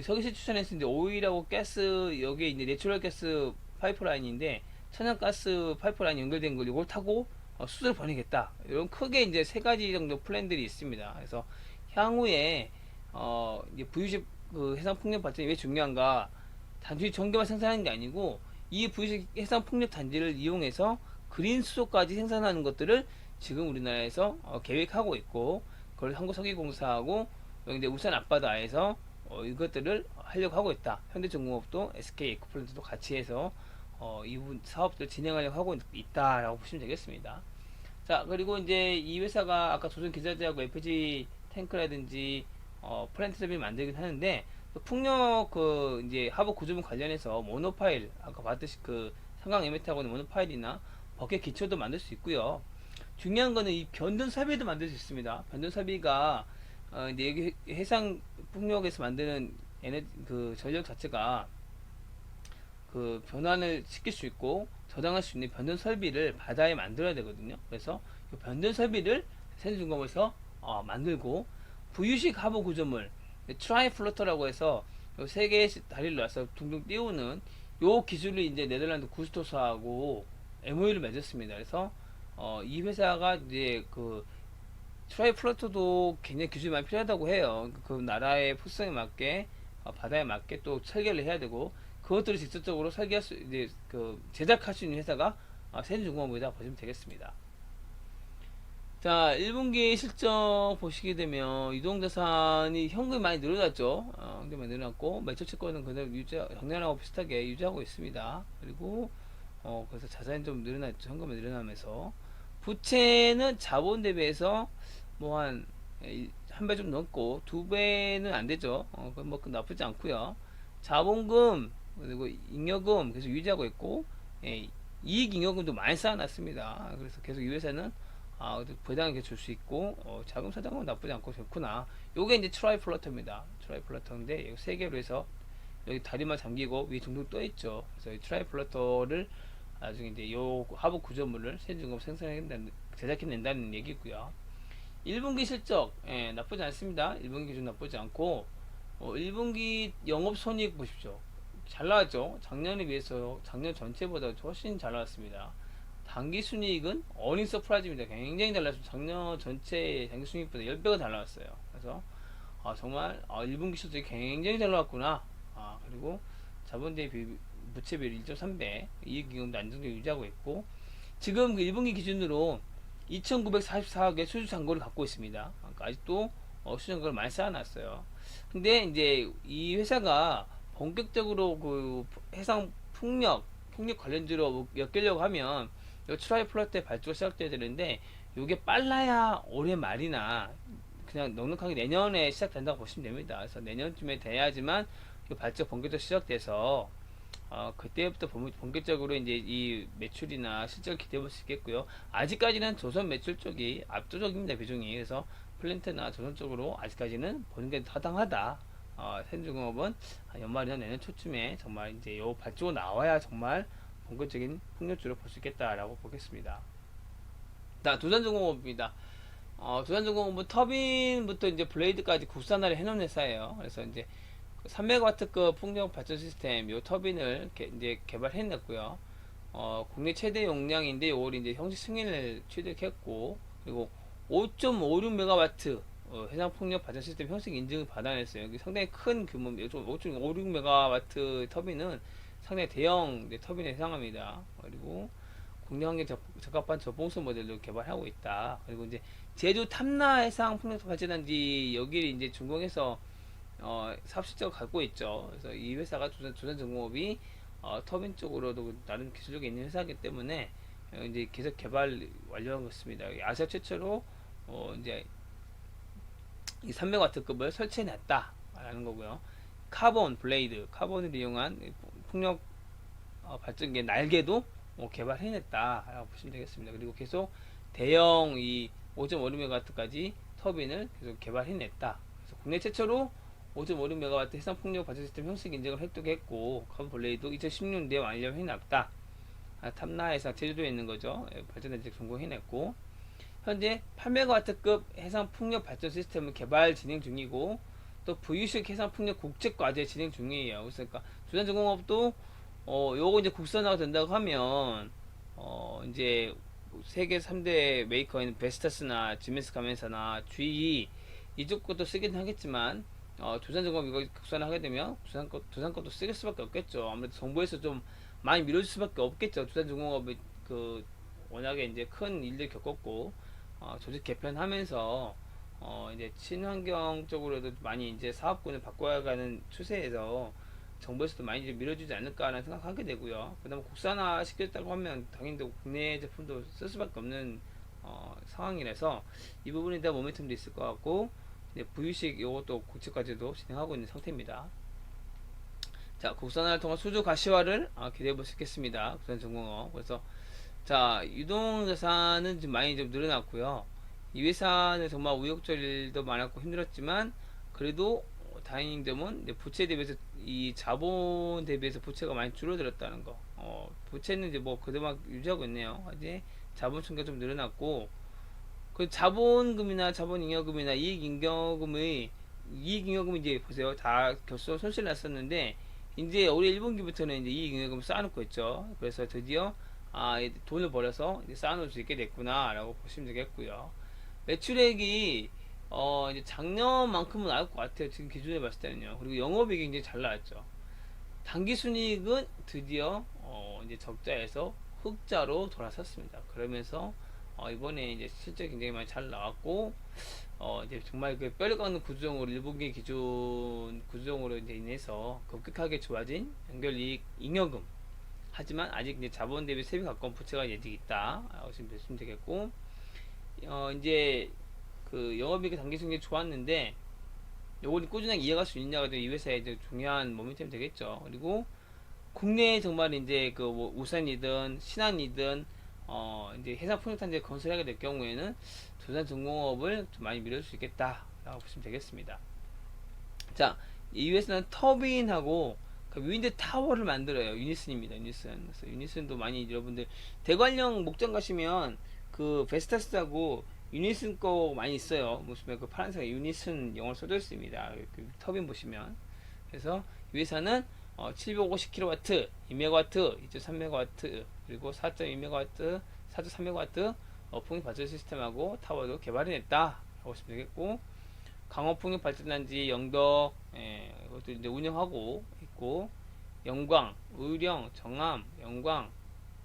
석유 시추선에서 이제 오일하고 가스 여기에 이제 내추럴 가스 파이프라인인데 천연가스 파이프라인 연결된 걸 이걸 타고 수소를 보내겠다. 이런 크게 이제 세 가지 정도 플랜들이 있습니다. 그래서 향후에 이제 VUC 그 해상 풍력 발전이 왜 중요한가? 단순히 전기만 생산하는 게 아니고 이 VUC 해상 풍력 단지를 이용해서 그린 수소까지 생산하는 것들을 지금 우리나라에서 계획하고 있고 그걸 한국석유공사하고 여기 이제 울산 앞바다에서 이것들을 하려고 하고 있다. 현대중공업도 SK 에코플랜트도 같이 해서 이 사업들을 진행하려고 하고 있다라고 보시면 되겠습니다. 자, 그리고 이제 이 회사가 아까 조선 기자재하고 LPG 탱크라든지 플랜트 설비 만들긴 하는데 또 풍력 그 이제 하부 구조물 관련해서 모노파일 아까 봤듯이 그 삼각 에미터하고 있는 모노파일이나 버켓 기초도 만들 수 있고요. 중요한 거는 이 변등 삽입도 만들 수 있습니다. 변등 삽입가 이제 여기 해상 풍력에서 만드는 그 전력 자체가 그 변환을 시킬 수 있고 저장할 수 있는 변등 설비를 바다에 만들어야 되거든요. 그래서 이 변등 설비를 세종중공업에서 만들고 부유식 하부 구조물 트라이 플로터라고 해서 세 개의 다리를 놔서 둥둥 띄우는 요 기술을 이제 네덜란드 구스토스하고 MOU를 맺었습니다. 그래서 이 회사가 이제 그 트라이 플로터도 굉장히 기술이 많이 필요하다고 해요. 그 나라의 포스에 맞게 바다에 맞게 또 설계를 해야 되고 그것들을 직접적으로 설계할 수 이제 그 제작할 수 있는 회사가 세종중공업이다 보시면 되겠습니다. 자, 1분기 실적 보시게 되면 이동자산이 현금이 많이 늘어났죠. 현금이 많이 늘어났고 매출 채권은 그대로 작년하고 비슷하게 유지하고 있습니다. 그리고 그래서 자산이 좀 늘어났죠. 현금이 늘어나면서 부채는 자본 대비해서 뭐 한 배 좀 넘고 두 배는 안 되죠. 그건 뭐 나쁘지 않고요. 자본금 그리고 잉여금 계속 유지하고 있고 이익 잉여금도 많이 쌓아놨습니다. 그래서 계속 이 회사는 부당하게 줄 수 있고 자금 사정은 나쁘지 않고 좋구나. 요게 이제 트라이 플러터입니다. 트라이 플러터인데 세 개로 해서 여기 다리만 잠기고 위에 둥둥 떠 있죠. 그래서 이 트라이 플러터를 나중에 이제 요 하부 구조물을 세종공업 생산해낸다는 제작해낸다는 얘기고요. 1분기 실적 나쁘지 않습니다. 1분기 좀 나쁘지 않고 1분기 영업손익 보십시오. 잘 나왔죠. 작년에 비해서 작년 전체보다 훨씬 잘 나왔습니다. 당기순이익은 어닝 서프라이즈입니다. 굉장히 잘 나왔습니다. 작년 전체 당기순이익보다 10배가 잘 나왔어요. 그래서 정말 1분기 실적이 굉장히 잘 나왔구나. 그리고 자본 대비 부채 비율 1.3배, 이익잉여금도 안정적으로 유지하고 있고 지금 그 1분기 기준으로 2,944억의 수주 잔고를 갖고 있습니다. 그러니까 아직도 수주 잔고를 많이 쌓아놨어요. 근데 이제 이 회사가 본격적으로 그 해상 풍력 관련주로 엮이려고 하면 이 트라이 플러트의 발주가 시작돼야 되는데 이게 빨라야 올해 말이나 그냥 넉넉하게 내년에 시작된다고 보시면 됩니다. 그래서 내년쯤에 돼야지만 이 발주가 본격적으로 시작돼서 그때부터 본격적으로 이제 이 매출이나 실적을 기대해 볼 수 있겠고요. 아직까지는 조선 매출 쪽이 압도적입니다, 비중이. 그래서 플랜트나 조선 쪽으로 아직까지는 보는 게 타당하다. 세종공업은 연말이나 내년 초쯤에 정말 이제 요 발주가 나와야 정말 본격적인 폭력주를 볼 수 있겠다라고 보겠습니다. 자, 두산중공업입니다. 두산중공업은 터빈부터 이제 블레이드까지 국산화를 해놓은 회사예요. 그래서 이제 300W급 풍력 발전 시스템 요 터빈을 이제 개발해냈고요. 국내 최대 용량인데 요걸 이제 형식 승인을 취득했고 그리고 5.56MW 해상 풍력 발전 시스템 형식 인증을 받아냈어요. 여기 상당히 큰 규모 5.56MW 터빈은 상당히 대형 이제 터빈에 해당합니다. 그리고 국내 환경 적합한 저봉수 모델도 개발하고 있다. 그리고 이제 제주 탐라 해상 풍력 발전단지 여기를 이제 준공해서 사업 실적을 갖고 있죠. 그래서 이 회사가 조선중공업이 터빈 쪽으로도 나름 기술력이 있는 회사이기 때문에 이제 계속 개발 완료한 것입니다. 아시아 최초로 이제 이 300W급을 설치해냈다라는 거고요. 카본 블레이드, 카본을 이용한 풍력 발전기의 날개도 개발해냈다라고 보시면 되겠습니다. 그리고 계속 대형 이 5.56MW까지 터빈을 계속 개발해냈다. 그래서 국내 최초로 5.56MW 해상 풍력 발전 시스템 형식 인증을 획득했고 카본 블레이드 2016년도에 완료해놨다. 탐라해상 제주도에 있는 거죠. 발전단지 성공해냈고 현재 8MW급 해상 풍력 발전 시스템을 개발 진행 중이고 또 VU식 해상 풍력 국제 과제 진행 중이에요. 그러니까 조선중공업도 요거 이제 국산화가 된다고 하면 이제 세계 3대 메이커인 베스타스나 지멘스 가멘사나 GE 이쪽 것도 쓰긴 하겠지만 조선중공업 이거 국산화하게 되면 두산 것도 쓸 수밖에 없겠죠. 아무래도 정부에서 좀 많이 밀어줄 수밖에 없겠죠. 조선중공업이 그 워낙에 이제 큰 일들 겪었고 조직 개편하면서 이제 친환경 쪽으로도 많이 이제 사업군을 바꿔가는 추세에서 정부에서도 많이 이제 밀어주지 않을까라는 생각하게 되고요. 그다음 국산화 시켰다고 하면 당연히 국내 제품도 쓸 수밖에 없는 상황이라서 이 부분에 대한 모멘텀도 있을 것 같고 이제 부유식 이것도 고치까지도 진행하고 있는 상태입니다. 자, 국산화를 통한 수주 가시화를 기대해 볼 수 있겠습니다. 국산중공업. 그래서 자, 유동자산은 좀 많이 좀 늘어났고요. 이 회사는 정말 우여곡절도 많았고 힘들었지만 그래도 다행인 점은 부채 대비해서 이 자본 대비해서 부채가 많이 줄어들었다는 거. 부채는 이제 뭐 그동안 유지하고 있네요. 이제 자본 총계가 좀 늘어났고 그 자본금이나 자본잉여금이나 이익잉여금이 이제 보세요. 다 결소 손실 났었는데 이제 올해 1분기부터는 이제 이익잉여금 쌓아놓고 있죠. 그래서 드디어 돈을 벌여서 이제 쌓아놓을 수 있게 됐구나라고 보시면 되겠고요. 매출액이 이제 작년만큼은 나올 것 같아요. 지금 기준에 봤을 때는요. 그리고 영업이익이 굉장히 잘 나왔죠. 당기순이익은 드디어 이제 적자에서 흑자로 돌아섰습니다. 그러면서 이번에 이제 실적이 굉장히 많이 잘 나왔고 이제 정말 그 뼈를 깎는 구조적으로 1분기 기준 구조적으로 이제 인해서 급격하게 좋아진 연결이익 잉여금 하지만 아직 이제 자본 대비 세배 가까운 부채가 예측 있다. 보시면 되겠고, 이제 그 영업이익 당기순이 좋았는데, 요걸 꾸준하게 이어갈 수 있냐가 이 회사의 이제 중요한 모멘텀이 되겠죠. 그리고 국내에 정말 이제 그 뭐 우산이든 신한이든 이제 해상 풍력탄지 건설하게 될 경우에는 조선중공업을 좀 많이 밀어줄 수 있겠다라고 보시면 되겠습니다. 자, 이 회사는 터빈하고 그 윈드 타워를 만들어요. 유니슨입니다. 유니슨. 그래서 유니슨도 많이 여러분들 대관령 목장 가시면 그 베스타스하고 유니슨 거 많이 있어요. 보시면 그 파란색 유니슨 영어로 써져 있습니다. 그 터빈 보시면. 그래서 이 회사는 750kW, 2MW, 2.3MW, 그리고 4.2MW, 4.3MW 풍력 발전 시스템하고 타워도 개발해냈다. 라고 보시면 되겠고, 강원풍력 발전단지 영덕, 이것도 이제 운영하고 있고, 영광, 의령, 정암, 영광,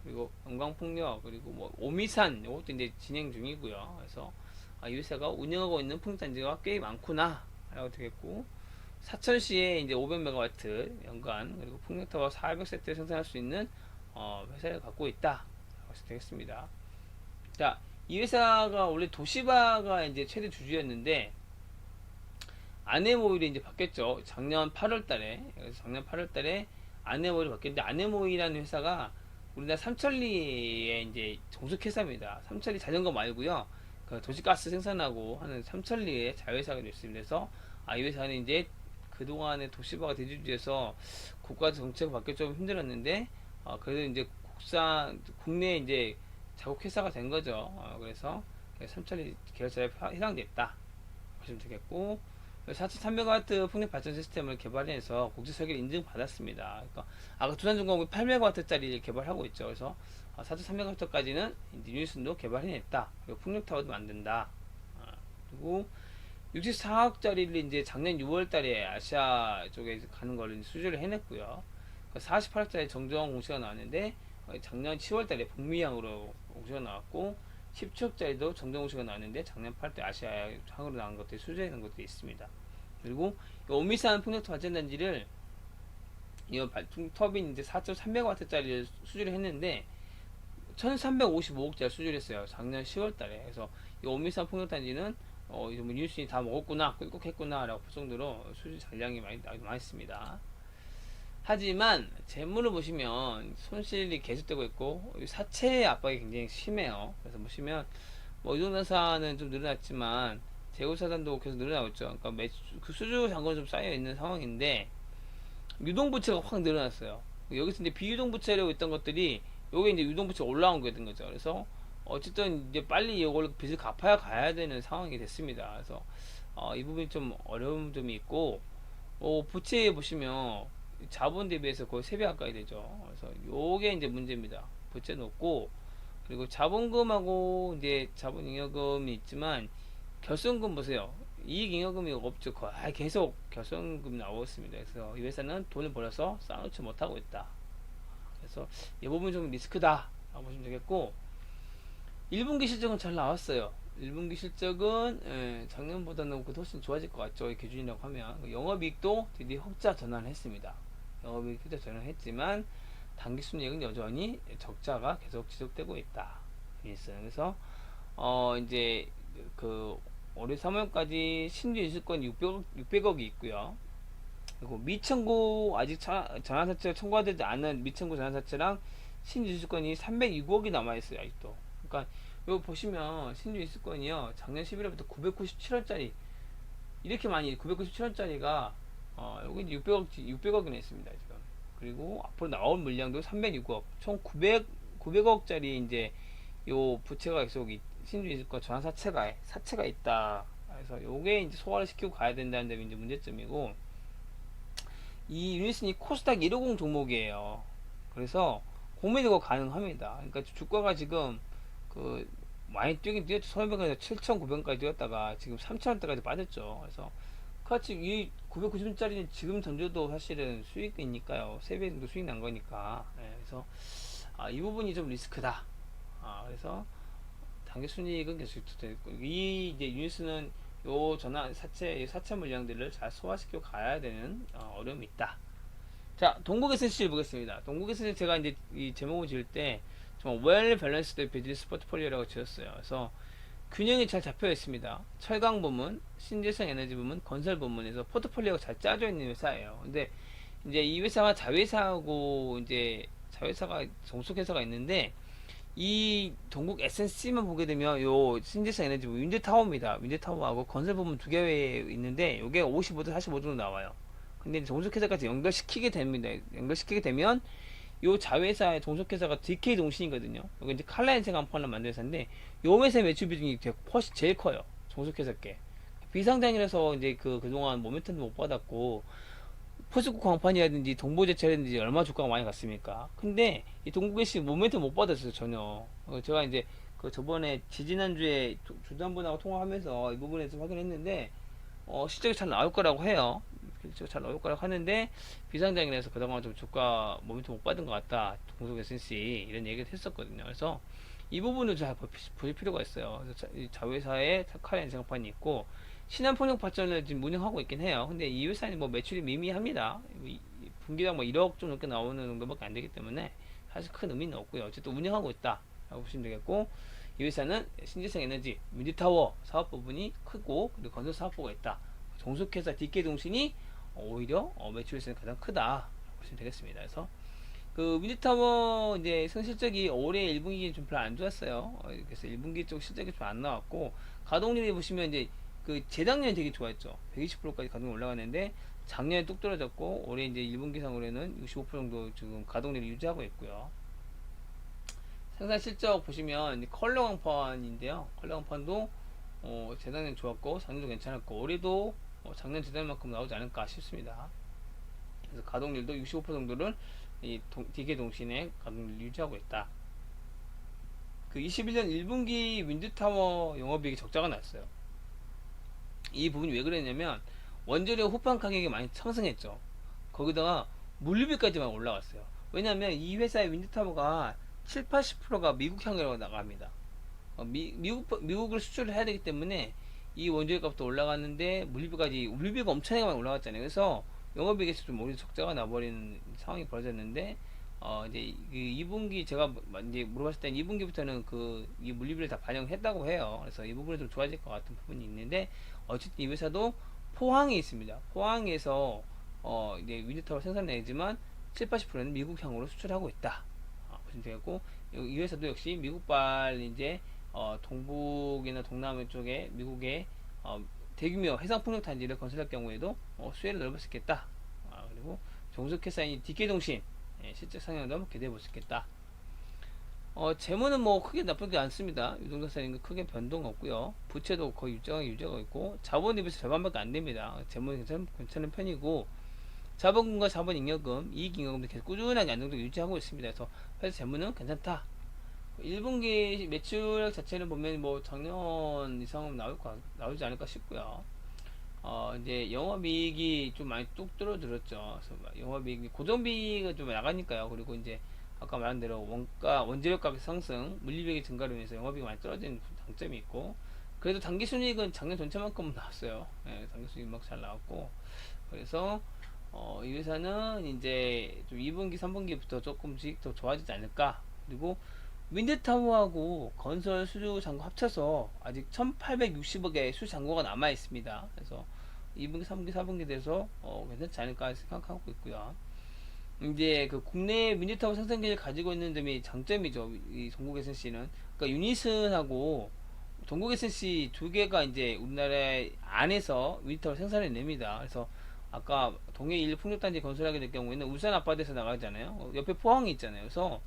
그리고 영광풍력, 그리고 뭐 오미산 이것도 이제 진행 중이고요. 그래서 이 회사가 운영하고 있는 풍력단지가 꽤 많구나 라고 되겠고, 사천시에 이제 500MW 연간 그리고 풍력타워 400세트 생산할 수 있는 회사를 갖고 있다 라고 해서 되겠습니다. 자, 이 회사가 원래 도시바가 이제 최대 주주였는데 아네모일이 이제 바뀌었죠. 작년 8월달에. 그래서 작년 8월달에 아네모일이 바뀌었는데 아네모일이라는 회사가 우리나라 삼천리에 이제 종속회사입니다. 삼천리 자전거 말고요. 그 도시가스 생산하고 하는 삼천리의 자회사가 됐습니다. 그래서 이 회사는 이제 그동안의 도시바가 대주주에서 국가 정책을 받기 좀 힘들었는데 그래도 이제 국내 이제 자국 회사가 된 거죠. 그래서 삼천리 계열사에 해당됐다 보시면 되겠고, 4,300W 풍력 발전 시스템을 개발해서 국제 설계를 인증받았습니다. 그러니까 아까 두산중공업이 8MW짜리 개발하고 있죠. 그래서 4,300W까지는 유니슨도 개발해냈다. 그리고 풍력 타워도 만든다. 그리고 64억짜리를 이제 작년 6월달에 아시아 쪽에 가는 걸 수주를 해냈고요. 48억짜리 정정 공시가 나왔는데 작년 10월달에 북미향으로 공시가 나왔고 17억짜리도 정정 공시가 나왔는데 작년 8월 때 아시아향으로 나온 것들이 수주되는 것들이 있습니다. 그리고 오미산 풍력 발전단지를 이 터빈 이제 4.300W짜리 수주를 했는데 1355억짜리 수주를 했어요. 작년 10월달에. 그래서 이 오미산 풍력단지는 이제 뭐 뉴스니 다 먹었구나, 꿀꺽했구나 라고 볼 정도로 수주 잔량이 많이 있습니다. 하지만 재물을 보시면 손실이 계속되고 있고 사채 압박이 굉장히 심해요. 그래서 보시면 뭐 유동자산은 좀 늘어났지만 재고자산도 계속 늘어나고 있죠. 그러니까 그 수주 잔고는 좀 쌓여 있는 상황인데 유동부채가 확 늘어났어요. 여기서 이제 비유동부채라고 있던 것들이 요게 이제 유동부채가 올라온 게 된 거죠. 그래서 어쨌든 이제 빨리 이걸 빚을 갚아야 가야 되는 상황이 됐습니다. 그래서 이 부분이 좀 어려운 점이 있고 부채 보시면 자본 대비해서 거의 3배 가까이 되죠. 그래서 요게 이제 문제입니다. 부채 높고 그리고 자본금하고 이제 자본잉여금이 있지만 결손금 보세요. 이익잉여금이 없죠. 거의 계속 결손금 나오고 있습니다. 그래서 이 회사는 돈을 벌어서 쌓아놓지 못하고 있다. 그래서 이 부분이 좀 리스크다 라고 보시면 되겠고 1분기 실적은 잘 나왔어요. 1분기 실적은 작년보다는 훨씬 좋아질 것 같죠. 이 기준이라고 하면 영업이익도 드디어 흑자 전환을 했습니다. 영업이익 흑자 전환을 했지만 당기순이익은 여전히 적자가 계속 지속되고 있다. 그래서 이제 그 올해 3월까지 신규 인수권 600억이 있고요. 그리고 미청구 아직 전환사채가 청구되지 않은 미청구 전환사채랑 신규 인수권이 306억이 남아있어요. 아직도. 그러니까 이거 보시면 신규 인수권이요 작년 11월부터 997원짜리 이렇게 많이 997원짜리가 여기 이제 600억이나 있습니다 지금. 그리고 앞으로 나올 물량도 306억 총 900억짜리 이제 요 부채가 계속 신규 인수권 사채가 있다. 그래서 요게 이제 소화를 시키고 가야 된다는 점이 이제 문제점이고 이 유니슨이 코스닥 150 종목이에요. 그래서 공매도가 가능합니다. 그러니까 주가가 지금 그 많이 뛰긴 뛰었죠. 서울병원에서 7,900원까지 뛰었다가 지금 3,000원대까지 빠졌죠. 그래서 같이 이 990원짜리는 지금 던져도 사실은 수익이니까요. 3배 정도 수익 난 거니까. 그래서 이 부분이 좀 리스크다. 그래서 단기 순이익은 계속 되고 이 이제 유니스는 요 사채 물량들을 잘 소화시켜 가야 되는 어려움이 있다. 자, 동국 S&C 보겠습니다. 동국 S&C 제가 이제 이 제목을 지을 때 정말 웰 밸런스드 비즈니스 포트폴리오라고 지었어요. 그래서 균형이 잘 잡혀 있습니다. 철강 부문, 신재생 에너지 부문, 건설 부문에서 포트폴리오가 잘 짜져 있는 회사예요. 근데 이제 이 회사가 자회사하고 이제 자회사가 종속회사가 있는데 이 동국 S&C만 보게 되면 요 신재생 에너지 윈드타워입니다. 윈드타워하고 건설 부문 두 개 있는데 요게 55도 45 정도 나와요. 근데 종속회사까지 연결시키게 됩니다. 연결시키게 되면 요 자회사의 종속회사가 DK 동신이거든요. 여기 이제 칼라인생 한판을 만든 회사인데 요 회사의 매출 비중이 훨씬 제일 커요. 종속회사께. 비상장이라서 이제 그동안 모멘텀도 못 받았고 포스코 광판이라든지 동보제철이라든지 얼마 주가가 많이 갔습니까? 근데 이 동국에시 모멘텀 못 받았어요 전혀. 제가 이제 저번에 지지난주에 주단분하고 통화하면서 이 부분에서 확인했는데 실적이 잘 나올 거라고 해요. 실적이 잘 나올 거라고 하는데 비상장이라서 그동안 좀 주가 모멘텀 못 받은 것 같다. 동국 S&C 이런 얘기를 했었거든요. 그래서 이 부분을 잘 보실 필요가 있어요. 그래서 자회사에 카카 엔생판이 있고 신한폭력 발전을 지금 운영하고 있긴 해요. 근데 이 회사는 뭐 매출이 미미합니다. 분기당 뭐 1억 좀 넘게 나오는 정도밖에 안 되기 때문에 사실 큰 의미는 없고요. 어쨌든 운영하고 있다 라고 보시면 되겠고 이 회사는 신재생 에너지, 윈드타워 사업 부분이 크고 그리고 건설 사업부가 있다. 종속회사 DK 동신이 오히려 매출에서는 가장 크다 라고 보시면 되겠습니다. 그래서 그 윈드타워 이제 성실적이 올해 1분기 좀 별로 안 좋았어요. 그래서 1분기 쪽 실적이 좀 안 나왔고 가동률이 보시면 이제 재작년에 되게 좋았죠. 120%까지 가동률 올라갔는데 작년에 뚝 떨어졌고 올해 이제 1분기상으로는 65% 정도 지금 가동률을 유지하고 있고요. 생산 실적 보시면 컬러 강판인데요. 컬러 강판도 재작년 좋았고 작년도 괜찮았고 올해도 작년 재작년만큼 나오지 않을까 싶습니다. 그래서 가동률도 65% 정도를 이 DK 동신의 가동률을 유지하고 있다. 21년 1분기 윈드타워 영업이익이 적자가 났어요. 이 부분이 왜 그랬냐면 원재료 후판 가격이 많이 상승했죠. 거기다가 물류비까지만 올라갔어요. 왜냐하면 이 회사의 윈드타워가 7, 80%가 미국향으로 나갑니다. 미국을 수출을 해야 되기 때문에 이 원재료 값도 올라갔는데 물류비가 엄청나게 많이 올라갔잖아요. 그래서 영업이익에서 좀 오히려 적자가 나버리는 상황이 벌어졌는데 이제 그 2분기 제가 이제 물어봤을 때 2분기부터는 그 이 물류비를 다 반영했다고 해요. 그래서 이 부분이 좀 좋아질 것 같은 부분이 있는데 어쨌든 이 회사도 포항에 있습니다. 포항에서 이제 윈드타워 생산내지만 7, 80%는 미국향으로 수출하고 있다. 보시면 되겠고 이 회사도 역시 미국발 이제 동북이나 동남아 쪽에 미국의 대규모 해상 풍력 단지를 건설할 경우에도 수혜를 넓을 수 있겠다. 그리고 종속회사인 DK동신 실적 상향도 한번 기대해 볼 수 있겠다. 재무는 뭐 크게 나쁘지 않습니다. 유동자산인 거 크게 변동 없고요. 부채도 거의 일정하게 유지하고 있고 자본 대비해서 절반밖에 안 됩니다. 재무는 괜찮은 편이고 자본금과 자본잉여금, 이익잉여금도 계속 꾸준하게 안정적으로 유지하고 있습니다. 그래서 회사 재무는 괜찮다. 1분기 매출액 자체를 보면 뭐 작년 이상은 나오지 않을까 싶고요. 이제 영업이익이 좀 많이 뚝 떨어졌죠. 그래서 영업이익이 고정비가 좀 나가니까요. 그리고 이제 아까 말한 대로 원재료 가격 상승, 물리비액의 증가로 인해서 영업이익이 많이 떨어지는 장점이 있고, 그래도 당기순이익은 작년 전체만큼 나왔어요. 예, 당기순이익 막 잘 나왔고, 그래서 이 회사는 이제 좀 2분기, 3분기부터 조금씩 더 좋아지지 않을까. 그리고 윈드타워하고 건설 수주 잔고 합쳐서 아직 1860억의 수주 잔고가 남아 있습니다. 그래서 2분기, 3분기, 4분기 돼서 괜찮지 않을까 생각하고 있고요. 이제 그 국내 윈드타워 생산기를 가지고 있는 점이 장점이죠. 이 동국 SNC는. 그러니까 유니슨하고 동국 SNC 두 개가 이제 우리나라 안에서 윈드타워 생산을 냅니다. 그래서 아까 동해 1 풍력단지 건설하게 될 경우에는 울산 아파트에서 나가잖아요. 옆에 포항이 있잖아요. 그래서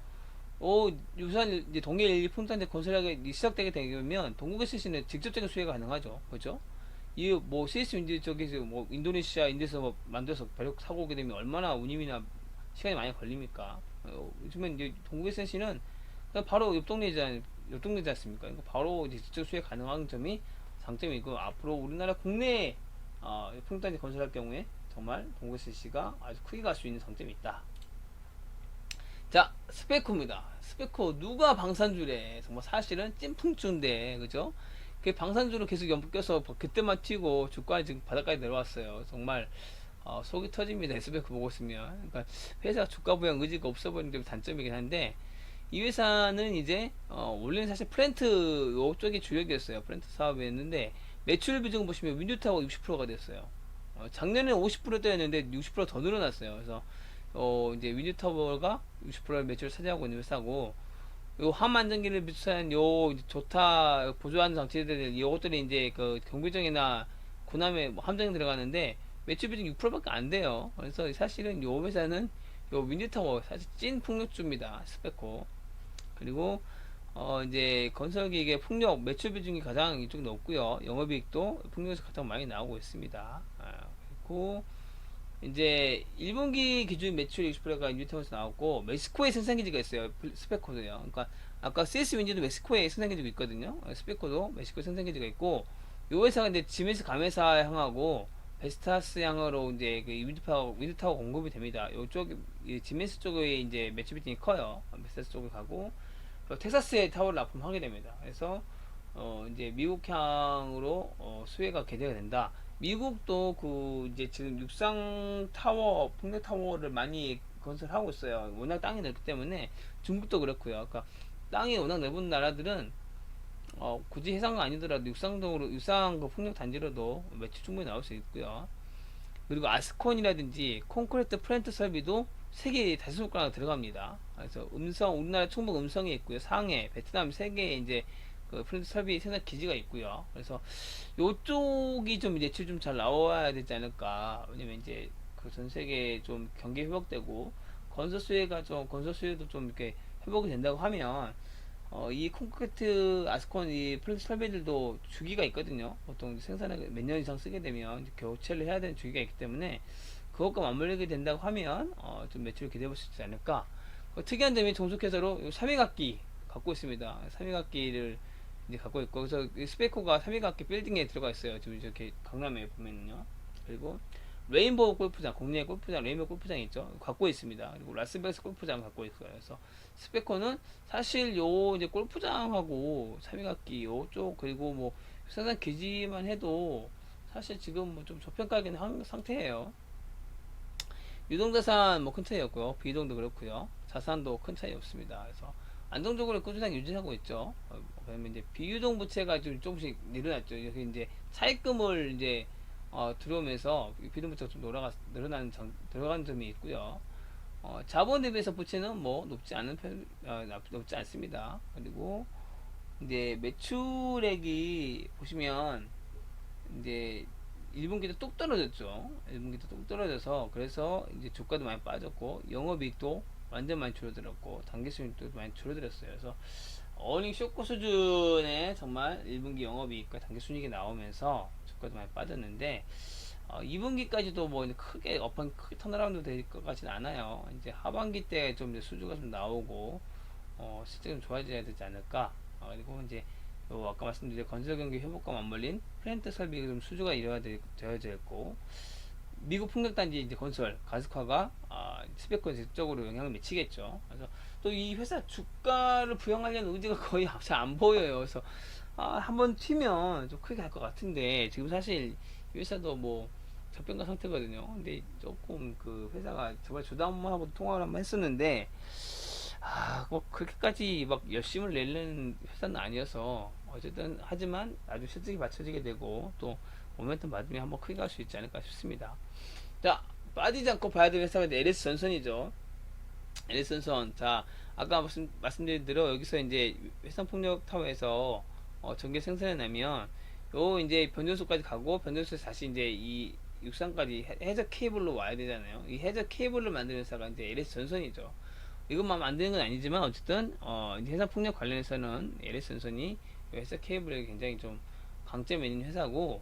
울산 이제 동해 1 풍력단지 건설하게 시작되게 되면 동국 SNC는 직접적인 수혜가 가능하죠. 그렇죠? 이 뭐 CS 윈드 쪽에서 뭐 인도네시아 인도에서 뭐 만들어서 벼락 사고 오게 되면 얼마나 운임이나 시간이 많이 걸립니까? 요즘엔 이제 동국 SNC는 그냥 바로 옆 동네지 않습니까? 그러니까 바로 이제 직접 수혜 가능한 점이 장점이고 앞으로 우리나라 국내 풍단지 건설할 경우에 정말 동국 SNC가 아주 크게 갈 수 있는 장점이 있다. 자, 스페코입니다. 스페코 누가 방산주래? 정말 사실은 찐풍주인데, 그죠? 그 방산주로 계속 엮여서 그때만 튀고 주가는 지금 바닥까지 내려왔어요. 정말 속이 터집니다. 스페코 보고 있으면. 그러니까 회사가 주가 부양 의지가 없어 보이는 게 단점이긴 한데 이 회사는 이제 원래는 사실 플랜트 요쪽이 주력이었어요. 플랜트 사업이었는데 매출 비중 보시면 윈드타워 60%가 됐어요. 작년에 50%대였는데 60%더 늘어났어요. 그래서 이제 윈드타워가 60%의 매출을 차지하고 있는 회사고 요 함안전기를 비롯한 요 좋다 보조하는 장치들 이것들이 이제 그 경비정이나 군함에 뭐 함정에 들어가는데 매출 비중 6%밖에 안 돼요. 그래서 사실은 요 회사는 요 윈드타워 사실 찐 폭력주입니다. 스페코. 그리고 이제 건설기계 풍력 매출 비중이 가장 이쪽 높고요. 영업이익도 풍력에서 가장 많이 나오고 있습니다. 그리고 이제 1분기 기준 매출 60%가 윈드타워에서 나왔고 멕시코에 생산기지가 있어요. 스페코도요. 그러니까 아까 CS 윈즈도 멕시코에 생산기지가 있거든요. 스페코도 멕시코 생산기지가 있고 요 회사가 이제 지메스 가메사 향하고 베스타스 향으로 이제 그 윈드타워 공급이 됩니다. 요쪽 지메스 쪽에 이제 매출 비중이 커요. 베스타스 쪽에 가고 텍사스에 타워를 납품하게 됩니다. 그래서 이제 미국향으로 수혜가 개대가 된다. 미국도 그 이제 지금 육상 타워, 풍력 타워를 많이 건설하고 있어요. 워낙 땅이 넓기 때문에 중국도 그렇고요. 그러니까 땅이 워낙 넓은 나라들은 굳이 해상은 아니더라도 육상 그 풍력 단지로도 매출 충분히 나올 수 있고요. 그리고 아스콘이라든지 콘크리트 플랜트 설비도 세계 다섯 손가락 들어갑니다. 그래서 우리나라 충북 음성에 있고요. 상해, 베트남 세 개의 이제 그 플랜트 설비 생산 기지가 있고요. 그래서 요쪽이 좀 매출 좀 잘 나와야 되지 않을까. 왜냐면 이제 그 전 세계 좀 경기 회복되고 건설 수혜도 좀 이렇게 회복이 된다고 하면 이 콘크리트 아스콘 이 플랜트 설비들도 주기가 있거든요. 보통 생산을 몇 년 이상 쓰게 되면 교체를 해야 되는 주기가 있기 때문에 그것과 맞물리게 된다고 하면 좀 매출을 기대해 볼 수 있지 않을까. 특이한 점이 종속회사로 3위각기 갖고 있습니다. 3위각기를 이제 갖고 있고 그래서 스페코가 3위각기 빌딩에 들어가 있어요. 지금 이렇게 강남에 보면요. 그리고 레인보우 골프장, 국내 골프장 레인보우 골프장 있죠. 갖고 있습니다. 그리고 라스베가스 골프장 갖고 있어요. 그래서 스페커는 사실 요 이제 골프장하고 사비각기 요쪽 그리고 뭐 생산 기지만 해도 사실 지금 뭐 좀 저평가하긴 한 상태예요. 유동자산 뭐 큰 차이 없고요. 비동도 그렇고요. 자산도 큰 차이 없습니다. 그래서 안정적으로 꾸준하게 유지하고 있죠. 그다음에 이제 비유동 부채가 좀 조금씩 늘어났죠. 여기 이제 차입금을 이제 들어오면서 비유동 부채가 좀 들어가는 점이 있고요. 자본 대비해서 부채는 뭐 높지 않은 높지 않습니다. 그리고 이제 매출액이 보시면 이제 1분기도 뚝 떨어졌죠. 1분기도 뚝 떨어져서 그래서 이제 주가도 많이 빠졌고 영업이익도 완전 많이 줄어들었고 단기순이익도 많이 줄어들었어요. 그래서 어닝 쇼크 수준의 정말 1분기 영업이익과 단기순이익이 나오면서 주가도 많이 빠졌는데 2분기까지도 뭐 크게 크게 턴어라운드 될 것 같지는 않아요. 이제 하반기 때 좀 수주가 좀 나오고 실제 좀 좋아져야 되지 않을까. 그리고 이제 아까 말씀드린 건설 경기 회복과 맞물린 플랜트 설비 좀 수주가 되어야 되고 미국 풍력단지 이제 건설 가스화가 스펙과 적극적으로 영향을 미치겠죠. 그래서 또 이 회사 주가를 부양하려는 의지가 거의 잘 안 보여요. 그래서 한번 튀면 좀 크게 갈 것 같은데 지금 사실 이 회사도 뭐 저평가 상태거든요. 근데 조금 그 회사가 저번에 조담하고 통화를 한번 했었는데 뭐 그렇게까지 막 열심을 내는 회사는 아니어서 어쨌든 하지만 아주 실적이 받쳐지게 되고 또 모멘텀 받으면 한번 크게 갈 수 있지 않을까 싶습니다. 자, 빠지지 않고 봐야 될 회사가 LS 전선이죠. LS 전선. 자, 아까 말씀드린 대로 여기서 이제 회선폭력 타워에서 전기 생산해 나면 요 이제 변전소까지 가고 변전소에서 다시 이제 이 육상까지 해저 케이블로 와야 되잖아요. 이 해저 케이블을 만드는 회사가 이제 LS 전선이죠. 이것만 만드는 건 아니지만 어쨌든 이제 해상 폭력 관련해서는 LS 전선이 해저 케이블에 굉장히 좀 강점이 있는 회사고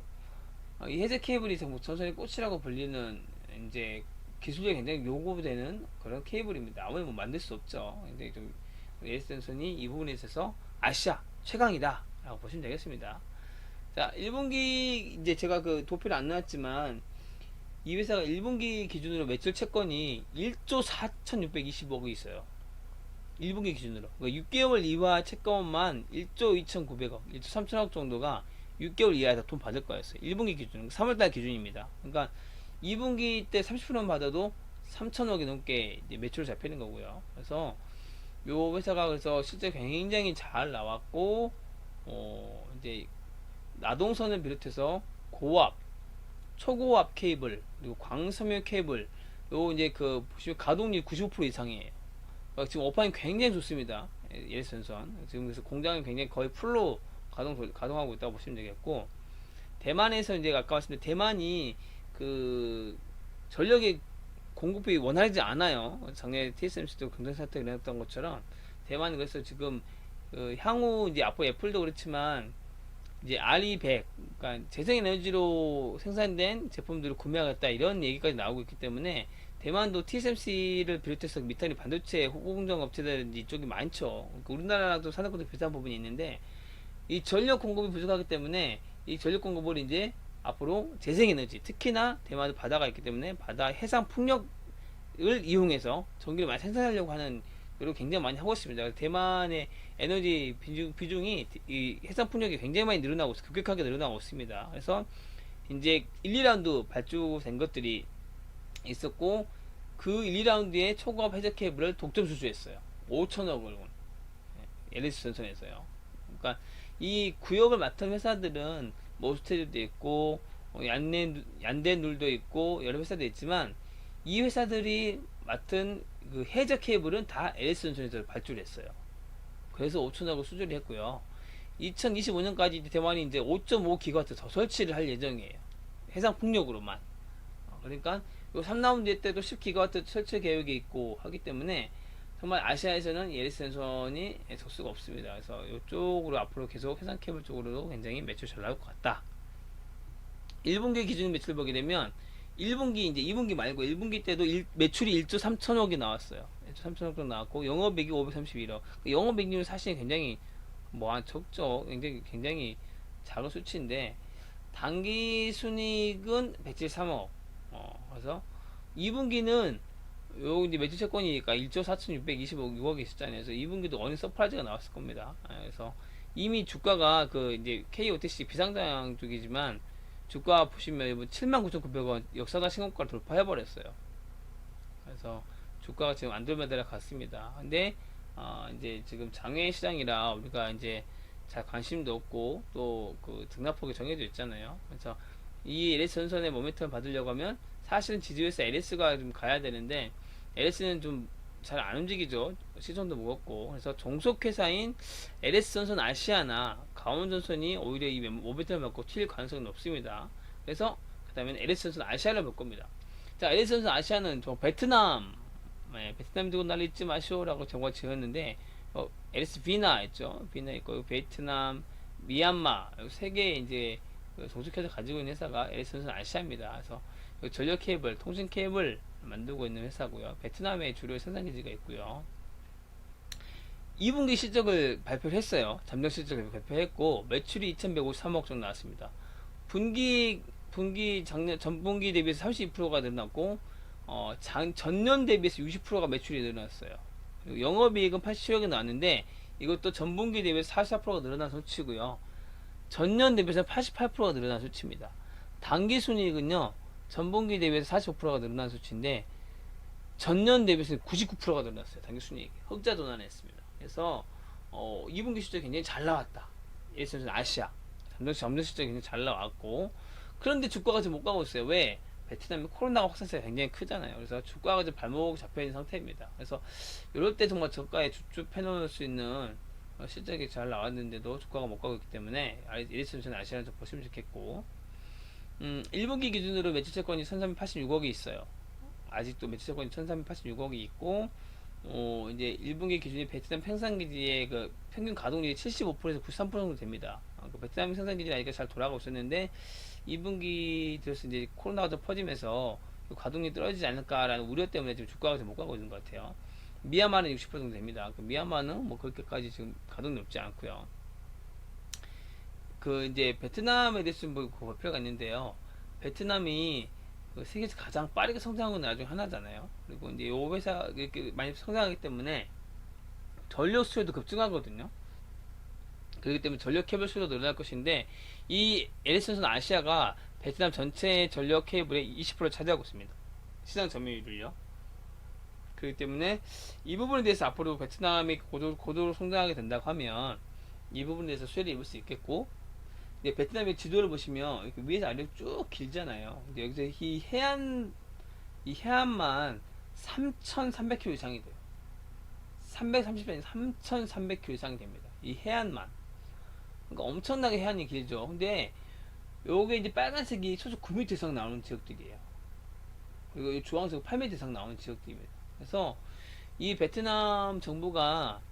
이 해저 케이블이 전선의 꽃이라고 불리는 이제 기술력이 굉장히 요구되는 그런 케이블입니다. 아무리 뭐 만들 수 없죠. 근데 좀 LS 전선이 이 부분에 있어서 아시아 최강이다 라고 보시면 되겠습니다. 자, 1분기 이제 제가 그 도표를 안 나왔지만 이 회사가 1분기 기준으로 매출 채권이 1조 4,620억이 있어요. 1분기 기준으로. 그러니까 6개월 이하 채권만 1조 2,900억, 1조 3천억 정도가 6개월 이하에서 돈 받을 거였어요. 1분기 기준, 3월달 기준입니다. 그러니까 2분기 때 30%만 받아도 3천억이 넘게 이제 매출을 잡히는 거고요. 그래서 요 회사가 그래서 실제 굉장히 잘 나왔고, 이제 나동선을 비롯해서 고압, 초고압 케이블, 그리고 광섬유 케이블, 요 이제 그 보시면 가동률 95% 이상이에요. 지금 업황이 굉장히 좋습니다. LS 전선. 지금 그래서 공장이 굉장히 거의 풀로 가동하고 있다고 보시면 되겠고, 대만에서 이제 아까 말씀드린 대만이 그 전력의 공급이 원활하지 않아요. 작년에 TSMC도 경쟁 사태가 일어났던 것처럼 대만은 그래서 지금 향후 이제 앞으로 애플도 그렇지만 이제 RE100, 그러니까 재생에너지로 생산된 제품들을 구매하겠다 이런 얘기까지 나오고 있기 때문에 대만도 TSMC를 비롯해서 미타리 반도체 후공정 업체들 이쪽이 많죠. 그러니까 우리나라도 산업구도 비슷한 부분이 있는데 이 전력 공급이 부족하기 때문에 이 전력 공급을 이제 앞으로 재생에너지, 특히나 대만도 바다가 있기 때문에 바다 해상 풍력을 이용해서 전기를 많이 생산하려고 하는 노력을 굉장히 많이 하고 있습니다. 대만의 에너지 비중이 이 해상 풍력이 굉장히 많이 늘어나고 급격하게 늘어나고 있습니다. 그래서 이제 1, 2라운드 발주된 것들이 있었고 그 1, 2라운드에 초고압 해저 케이블을 독점 수주했어요. 5천억을 LS 전선에서요. 그러니까 이 구역을 맡은 회사들은 모스테리도 있고 얀덴룰도 있고 여러 회사도 있지만 이 회사들이 맡은 그 해저 케이블은 다 LS 전선에서 발주를 했어요. 그래서 5천억을 수주를 했고요. 2025년까지 대만이 이제 5.5기가와트 더 설치를 할 예정이에요. 해상 풍력으로만. 그러니까 요 3라운드 때도 10기가와트 설치 계획이 있고 하기 때문에 정말 아시아에서는 LS 전선이 적수가 없습니다. 그래서 이쪽으로 앞으로 계속 해상 케이블 쪽으로도 굉장히 매출 잘 나올 것 같다. 1분기 기준 매출 보게 되면 1분기 이제 2분기 말고 1분기 때도 매출이 1조 3천억이 나왔어요. 1조 3천억 정도 나왔고 영업이익이 531억. 영업이익률 사실 굉장히 적죠. 굉장히 작은 수치인데 단기 순이익은 173억. 그래서 2분기는 요 이제 매출 채권이니까 1조 4,625억이 있었잖아요. 그래서 2분기도 어닝 서프라이즈가 나왔을 겁니다. 그래서 이미 주가가 그 이제 KOTC 비상장 쪽이지만 주가 보시면 79,900원 역사상 신고가를 돌파해 버렸어요. 그래서 주가가 지금 안돌매달아 갔습니다. 근데 이제 지금 장외 시장이라 우리가 이제 잘 관심도 없고 또 그 등락폭이 정해져 있잖아요. 그래서 이 LS 전선의 모멘텀을 받으려고 하면 사실은 지지율에서 LS가 좀 가야 되는데 LS는 좀 잘 안 움직이죠. 시선도 무겁고. 그래서 종속회사인 LS 전선 아시아나 강원 전선이 오히려 이 모멘텀을 받고 튈 가능성이 높습니다. 그래서 그 다음에 LS 전선 아시아를 볼 겁니다. 자, LS 전선 아시아는 저 베트남, 베트남 두고 난리 잊지 마시오라고 정말 지었는데, LS 비나 있죠. 비나 있고, 베트남, 미얀마, 세 개의 이제 종속회사 가지고 있는 회사가 LS 전선 아시아입니다. 그래서 전력 케이블, 통신 케이블 만들고 있는 회사고요. 베트남에 주로 생산 기지가 있고요. 2분기 실적을 발표를 했어요. 잠정 실적을 발표했고 매출이 2,153억 정도 나왔습니다. 분기 전분기 대비해서 32%가 늘어났고 전년 대비해서 60%가 매출이 늘어났어요. 그리고 영업이익은 87억이 나왔는데 이것도 전분기 대비해서 44%가 늘어난 수치고요. 전년 대비해서 88%가 늘어난 수치입니다. 당기순이익은요 전분기 대비해서 45%가 늘어난 수치인데 전년 대비해서 99%가 늘어났어요. 당기순이익 흑자 도난했습니다. 그래서 2분기 실적이 굉장히 잘 나왔다. 예를 들어서 아시아 잠정 실적이 굉장히 잘 나왔고 그런데 주가가 지금 못 가고 있어요. 왜? 베트남이 코로나 확산세가 굉장히 크잖아요. 그래서 주가가 지금 발목 잡혀 있는 상태입니다. 그래서 이럴 때 정말 저가에 줍줍 해놓을 수 있는 실적이 잘 나왔는데도 주가가 못 가고 있기 때문에 이리스전선 아시아는 좀 보시면 좋겠고 1분기 기준으로 매출채권이 1386억이 있어요. 아직도 매출채권이 1386억이 있고 이제 1분기 기준이 베트남 생산기지의 그 평균 가동률이 75%에서 93% 정도 됩니다. 그 베트남 생산기지가 아직 잘 돌아가고 있었는데 2분기 들어서 이제 코로나가 좀 퍼지면서 그 가동률이 떨어지지 않을까라는 우려 때문에 지금 주가가 좀 못 가고 있는 것 같아요. 미얀마는 60% 정도 됩니다. 그 미얀마는 뭐 그렇게까지 지금 가동이 높지 않고요. 그 이제 베트남에 대해서 뭐 볼 필요가 있는데요. 베트남이 그 세계에서 가장 빠르게 성장하는 나중 하나잖아요. 그리고 이제 요 회사 이렇게 많이 성장하기 때문에 전력 수요도 급증하거든요. 그렇기 때문에 전력 케이블 수요도 늘어날 것인데 이 LS전선 아시아가 베트남 전체 전력 케이블의 20%를 차지하고 있습니다. 시장 점유율을요. 그렇기 때문에 이 부분에 대해서 앞으로 베트남이 고도로 성장하게 된다고 하면 이 부분에 대해서 수혜를 입을 수 있겠고 베트남의 지도를 보시면 이렇게 위에서 아래로 쭉 길잖아요. 근데 여기서 이 해안만 3,300km 이상이 돼요. 330이 3,300km 이상이 됩니다. 이 해안만. 그러니까 엄청나게 해안이 길죠. 근데 요게 이제 빨간색이 소속 9m 이상 나오는 지역들이에요. 그리고 이 주황색 8m 이상 나오는 지역들입니다. 그래서 이 베트남 정부가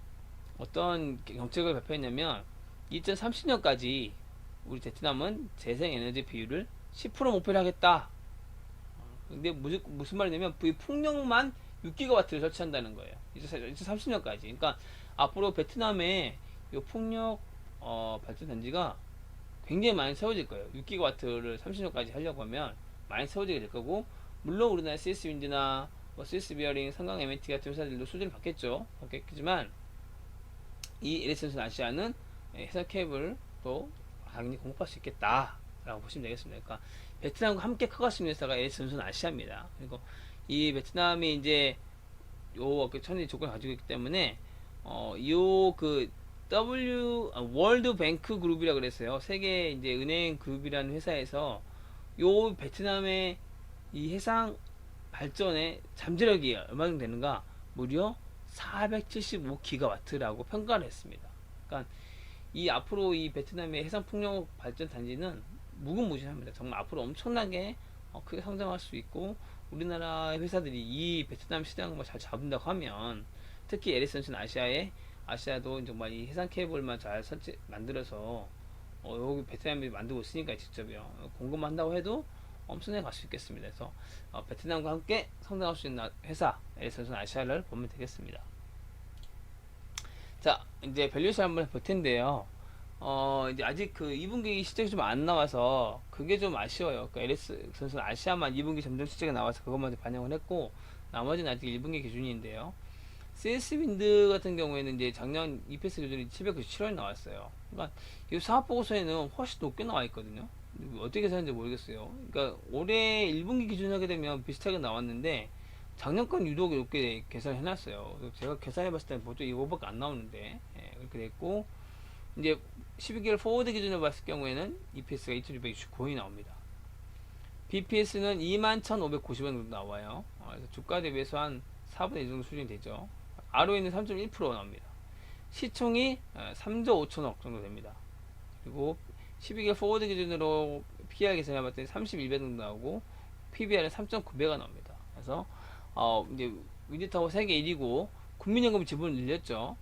어떤 정책을 발표했냐면 2030년까지 우리 베트남은 재생에너지 비율을 10% 목표를 하겠다. 근데 무슨 말이냐면 이 풍력만 6기가와트를 설치한다는 거예요. 2030년까지. 그러니까 앞으로 베트남에 이 풍력 발전 단지가 굉장히 많이 세워질 거예요. 6기가와트를 30년까지 하려고 하면 많이 세워지게 될 거고 물론 우리나라 CS 윈드나 CS 비어링, 삼강 MNT 같은 회사들도 수주를 받겠죠. 받겠지만 이 LS전선 아시아는 해상 케이블도 당연히 공급할 수 있겠다라고 보시면 되겠습니다. 그러니까 베트남과 함께 커갈 수 있는 회사가 LS전선 아시아입니다. 그리고 이 베트남이 이제 요 천지 조건을 가지고 있기 때문에 요 그 월드 뱅크 그룹이라 그랬어요. 세계 이제 은행 그룹이라는 회사에서 요 베트남의 이 해상 발전의 잠재력이 얼마 정도 되는가? 무려 475기가와트라고 평가를 했습니다. 그러니까 이 앞으로 이 베트남의 해상 풍력 발전 단지는 무궁무진합니다. 정말 앞으로 엄청나게 크게 성장할 수 있고 우리나라 회사들이 이 베트남 시장을 잘 잡는다고 하면 특히 LS전선 아시아도 정말 이 해상 케이블만 잘 만들어서 여기 베트남이 만들고 있으니까 직접요 공급만 한다고 해도 엄청나게 갈 수 있겠습니다. 그래서 베트남과 함께 성장할 수 있는 회사 LS전선 아시아를 보면 되겠습니다. 자 이제 밸류에이션 한번 볼 텐데요. 이제 아직 그 2분기 실적이 좀 안 나와서 그게 좀 아쉬워요. 그러니까 LS 선수는 아시아만 2분기 점점 실적이 나와서 그것만 반영을 했고 나머지는 아직 1분기 기준인데요. CS 윈드 같은 경우에는 이제 작년 EPS 기준이 797원이 나왔어요. 그러니까 이 사업 보고서에는 훨씬 높게 나와 있거든요. 어떻게 계산했는지 모르겠어요. 그러니까 올해 1분기 기준 하게 되면 비슷하게 나왔는데 작년 건 유독 높게 계산을 해놨어요. 그래서 제가 계산해봤을 때는 보통 이거밖에 안 나오는데 그렇게 됐고 이제 12개월 포워드 기준으로 봤을 경우에는 EPS가 2669원이 나옵니다. BPS는 21,590원 정도 나와요. 그래서 주가 대비해서 한 4분의 1 정도 수준이 되죠. ROE는 3.1% 나옵니다. 시총이 3조 5천억 정도 됩니다. 그리고 12개월 포워드 기준으로 PR 계산해봤더니 31배 정도 나오고 PBR은 3.9배가 나옵니다. 그래서 이제 위드타워 세계 1위고 국민연금 지분을 늘렸죠.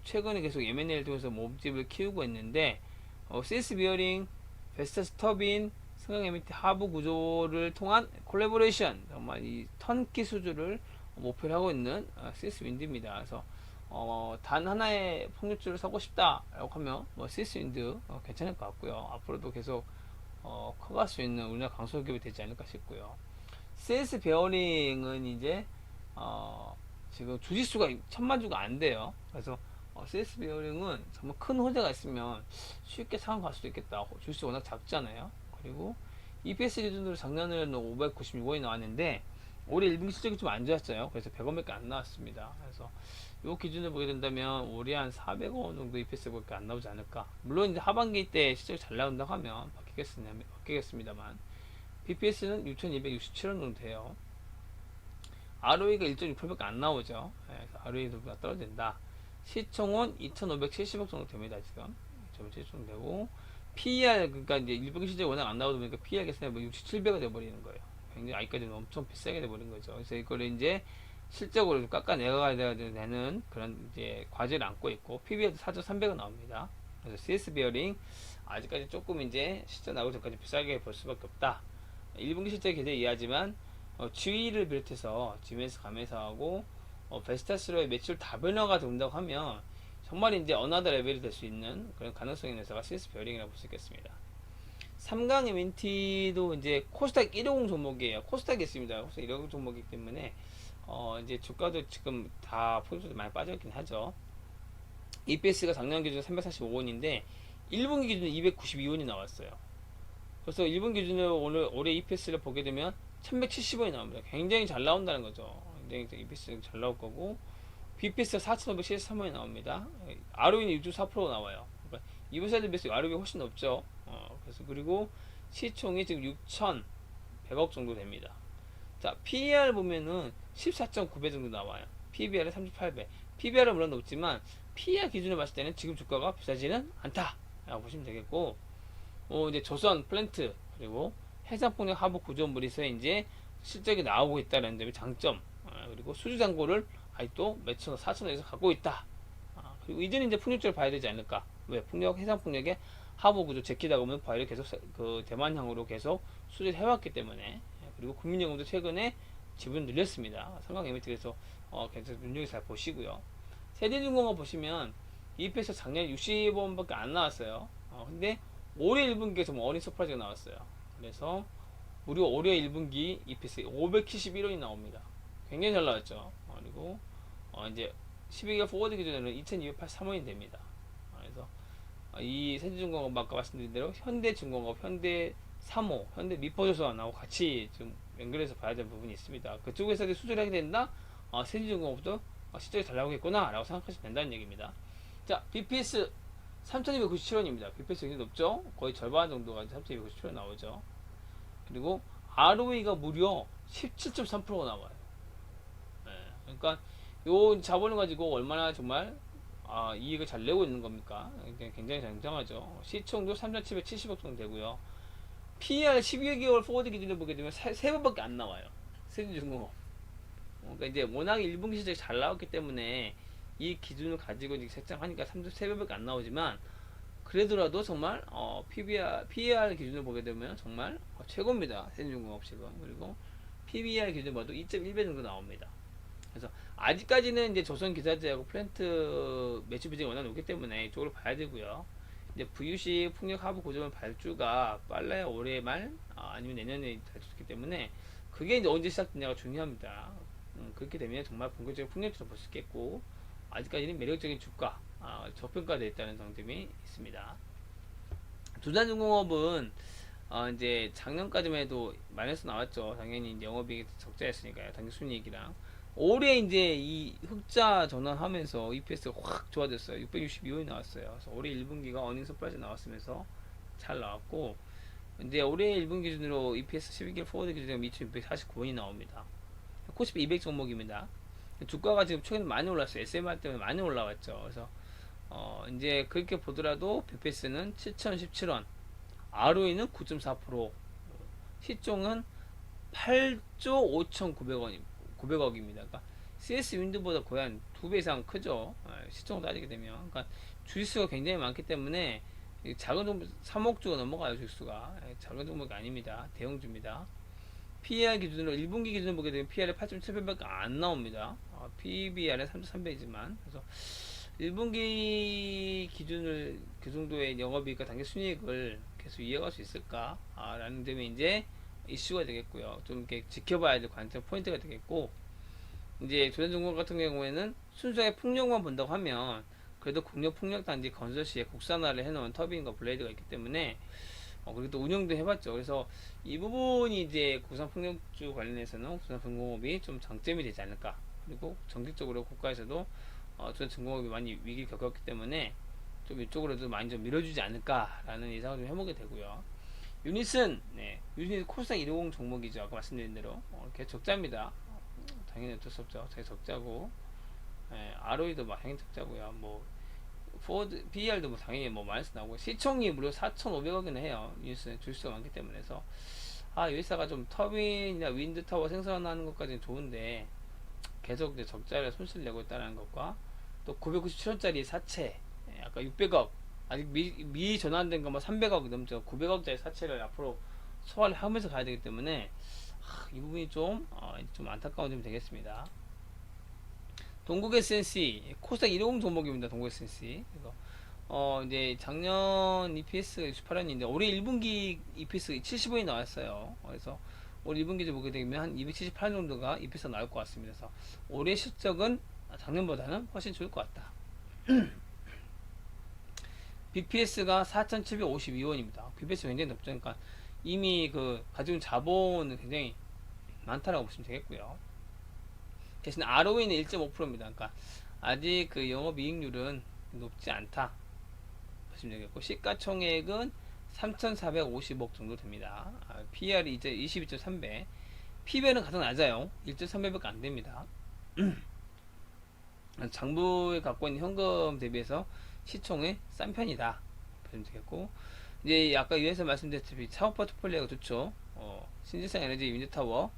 최근에 계속 M&A를 통해서 몸집을 키우고 있는데 CS 비어링, 베스터스 터빈, 승강 에미티 하부 구조를 통한 콜라보레이션 정말 이 턴키 수주를 목표로 하고 있는 CS 윈드입니다. 그래서 단 하나의 폭력주를 사고 싶다라고 하면 CS 윈드 괜찮을 것 같고요. 앞으로도 계속 커갈 수 있는 우리나라 강소기업이 되지 않을까 싶고요. CS 베어링은 이제 지금 주짓수가 1000만 주가 안 돼요. 그래서 CS 베어링은 정말 큰 호재가 있으면 쉽게 상황 갈 수도 있겠다. 주짓수 워낙 작잖아요. 그리고 EPS 기준으로 작년에는 596원이 나왔는데 올해 1분기 실적이 좀 안 좋았어요. 그래서 100원밖에 안 나왔습니다. 그래서 이 기준을 보게 된다면 올해 한 400원 정도 EPS밖에 안 나오지 않을까. 물론 이제 하반기 때 실적이 잘 나온다고 하면 바뀌겠습니다만 BPS는 6,267원 정도 돼요. ROE가 1.6%밖에 안 나오죠. 그래서 ROE도 떨어진다. 시총은 2,570억 정도 됩니다. 지금 2.7 정도 되고 PER 그러니까 이제 일본 시장이 워낙 안 나오다 보니까 PER 계산해 보면 67배가 돼버리는 거예요. 굉장히 아직까지는 엄청 비싸게 돼버린 거죠. 그래서 이거를 이제 실적으로 좀 깎아내가야 되는 그런 이제 과제를 안고 있고 PBR도 4.3배가 나옵니다. 그래서 CS 베어링 아직까지 조금 이제 실적 나오기 전까지 비싸게 볼 수밖에 없다. 1분기 실적에 굉장히 이해하지만 GE를 비롯해서 지멘스 감회사하고 베스타스로의 매출 다변화가 된다고 하면 정말 이제 어나더 레벨이 될 수 있는 그런 가능성이 있는 회사가 CS 베어링이라고 볼 수 있겠습니다. 삼강의 민티도 이제 코스닥 150 종목이에요. 코스닥이 있습니다. 코스닥 150 종목이기 때문에 이제 주가도 지금 다 포인트도 많이 빠져있긴 하죠. EPS가 작년 기준 345원인데 1분기 기준 292원이 나왔어요. 그래서 1분 기준으로 올해 EPS를 보게 되면 1170원이 나옵니다. 굉장히 잘 나온다는 거죠. 굉장히 EPS 잘 나올 거고 BPS가 4573원이 나옵니다. ROE는 6.4% 나와요. 그러니까 이번 사이드 비해서 ROE가 훨씬 높죠. 그래서 그리고 시총이 지금 6,100억 정도 됩니다. 자, PER 보면은 14.9배 정도 나와요. PBR은 38배. PBR은 물론 높지만 PER 기준으로 봤을 때는 지금 주가가 비싸지는 않다라고 보시면 되겠고, 이제 조선 플랜트 그리고 해상폭력 하부 구조물에서 이제 실적이 나오고 있다는 점이 장점. 그리고 수주 잔고를 아직도 몇천 원, 4천원에서 갖고 있다. 그리고 이제는 이제 풍력적으로 봐야 되지 않을까. 왜? 해상폭력의 하부 구조 제키다 보면 바이를 계속 그 대만향으로 계속 수주를 해왔기 때문에. 그리고 국민연금도 최근에 지분 늘렸습니다. 삼강 에미티에서 괜찮은 눈여겨 잘 보시고요. 세대중공업 보시면 EPS 작년에 60원밖에 안 나왔어요. 근데 올해 1분기에 정말 어린 서프라이즈가 나왔어요. 그래서 무려 올해 1분기 EPS 571원이 나옵니다. 굉장히 잘 나왔죠. 그리고 이제 12개월 포워드 기준에는 2283원이 됩니다. 그래서 이 세대중공업 아까 말씀드린 대로 현대중공업, 현대삼호, 현대미포조선하고 같이 좀 연결해서 봐야 될 부분이 있습니다. 그쪽 회사들이 수주를 하게 된다? 세대중공업도 실적이 잘 나오겠구나 라고 생각하시면 된다는 얘기입니다. 자, BPS 3297원입니다. BPS 굉장히 높죠? 거의 절반 정도가 3297원 나오죠. 그리고 ROE가 무려 17.3%가 나와요. 그러니까 요 자본을 가지고 얼마나 정말 이익을 잘 내고 있는 겁니까? 굉장히 굉장하죠. 시총도 3,770억 정도 되고요. PER 12개월 포워드 기준으로 보게 되면 3번밖에 안 나와요. 세대중공업. 그러니까 이제 워낙 1분기 실적이 잘 나왔기 때문에 이 기준을 가지고 이제 책정하니까 3배밖에 안 나오지만 그래도라도 정말 PER 기준을 보게 되면 정말 최고입니다. 세대중공업 지금. 그리고 PBR 기준 봐도 2.1배 정도 나옵니다. 그래서 아직까지는 이제 조선 기사제하고 플랜트 매출 비중이 워낙 높기 때문에 이쪽으로 봐야 되고요. 이제 VUC 풍력 하부 고점의 발주가 빨라야 올해 말 아니면 내년에 될 수 있기 때문에 그게 이제 언제 시작되냐가 중요합니다. 그렇게 되면 정말 본격적인 풍력도 볼 수 있겠고 아직까지는 매력적인 주가 저평가되어 있다는 장점이 있습니다. 두산중공업은 이제 작년까지만 해도 마이너스 나왔죠. 당연히 이제 영업이익이 적자였으니까요. 당기 순이익이랑 올해 이제 이 흑자 전환하면서 EPS가 확 좋아졌어요. 662원이 나왔어요. 그래서 올해 1분기가 어닝 서프라이즈 나왔으면서 잘 나왔고 이제 올해 1분 기준으로 EPS 12개월 포워드 기준으로 2,649원이 나옵니다. 코스피 200 종목입니다. 주가가 지금 최근에 많이 올랐어요. SMR 때문에 많이 올라왔죠. 그래서 이제 그렇게 보더라도 베페스는 7,017원, ROE는 9.4%, 시총은 8조 5,900원, 900억입니다. 그러니까 CS 윈드보다 거의 한 2배 이상 크죠. 시총 따지게 되면. 그러니까 주식수가 굉장히 많기 때문에 작은 종목 3억 주가 넘어가요. 주식수가 작은 종목이 아닙니다. 대형주입니다. PER 기준으로 1분기 기준으로 보게 되면 PER이 8.7배밖에 안 나옵니다. PBR은 3.3배지만 그래서 1분기 기준을 그 정도의 영업이익과 당기 순이익을 계속 이어갈 수 있을까? 라는 점이 이제 이슈가 되겠고요. 좀 이렇게 지켜봐야 될 관점 포인트가 되겠고, 이제 조선중공 같은 경우에는 순수하게 풍력만 본다고 하면 그래도 국력 풍력 단지 건설 시에 국산화를 해놓은 터빈과 블레이드가 있기 때문에 그리고 또 운영도 해봤죠. 그래서 이 부분이 이제 국산 풍력주 관련해서는 조선중공업이 좀 장점이 되지 않을까. 그리고 정책적으로 국가에서도 조선중공업이 많이 위기를 겪었기 때문에 좀 이쪽으로도 많이 좀 밀어주지 않을까라는 예상을 좀 해보게 되고요. 유닛은 유닛 코스닥 150 종목이죠. 아까 말씀드린 대로 이렇게 적자입니다. 당연히 어쩔 수 없죠. 되게 적자고 ROE도 당연히 적자고요. 뭐 포워드 PER도 뭐 당연히 뭐 마이너스 나오고 시총이 무려 4,500억이나 해요. 유닛은 주식수가 많기 때문에. 그래서 이 회사가 좀 터빈이나 윈드 타워 생산하는 것까지는 좋은데 계속 이제 적자를 손실 내고 있다는 것과 또 997원짜리 사채 아까 600억 아직 미 전환된 거 뭐 300억 넘죠. 900억짜리 사채를 앞으로 소화를 하면서 가야 되기 때문에 이 부분이 좀 안타까운 점이 되겠습니다. 동국 SNC 코스닥 150 종목입니다. 동국 SNC. 그래서 이제 작년 EPS가 68원인데 올해 1분기 EPS 70원이 나왔어요. 그래서 올해 1분기를 보게 되면 한 278원 정도가 EPS가 나올 것 같습니다. 그래서 올해 실적은 작년보다는 훨씬 좋을 것 같다. BPS가 4,752원입니다. BPS 굉장히 높죠. 그러니까 이미 가지고 있는 자본은 굉장히 많다라고 보시면 되겠고요. 대신 ROE는 1.5%입니다. 그러니까 아직 그 영업이익률은 높지 않다 보시면 되겠고 시가총액은 3,450억 정도 됩니다. PER이 이제 22.3배, PBR은 가장 낮아요. 1.3배밖에 안 됩니다. 장부에 갖고 있는 현금 대비해서 시총이 싼 편이다 보시면 되겠고 이제 아까 위에서 말씀드렸듯이 사업 포트폴리오가 좋죠. 신재생 에너지 윈드타워,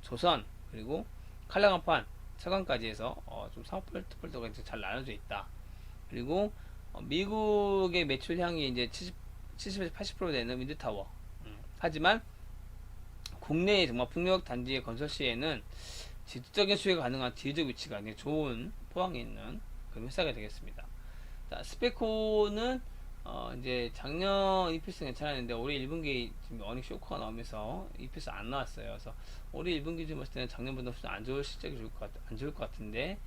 조선 그리고 칼라간판, 차관까지 해서 좀 사업 포트폴리오가 이제 잘 나눠져 있다. 그리고 미국의 매출량이 이제 70에서 80% 되는 윈드타워. 하지만 국내에 정말 풍력 단지의 건설 시에는 지속적인 수혜가 가능한 지리적 위치가 굉장히 좋은 포항에 있는 그런 회사가 되겠습니다. 자, 스페코는 이제 작년 EPS 괜찮았는데 올해 1분기 지금 어닝 쇼크가 나오면서 EPS 안 나왔어요. 그래서 올해 1분기 좀 봤을 때는 작년보다 훨씬 안 좋을 실적이 안 좋을 것 같은데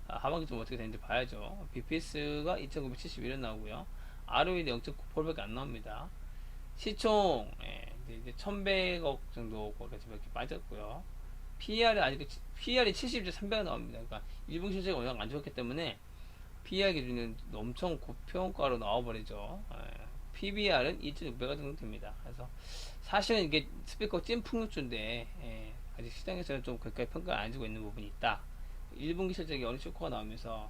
하반기 좀 어떻게 되는지 봐야죠. BPS가 2,971원 나오고요. ROE도 0.9%밖에 안 나옵니다. 시총 이제 1,100억 정도가 지금 이렇게 빠졌고요. PER이 70.3배가 나옵니다. 그러니까 1분기 실적이 워낙 안 좋았기 때문에 PER 기준은 엄청 고평가로 나와버리죠. PBR은 2.6배가 정도 됩니다. 그래서 사실은 이게 스피커 찐 풍력주인데 아직 시장에서는 좀 그렇게 평가를 안 해주고 있는 부분이 있다. 1분기 실적이 어느 쇼크가 나오면서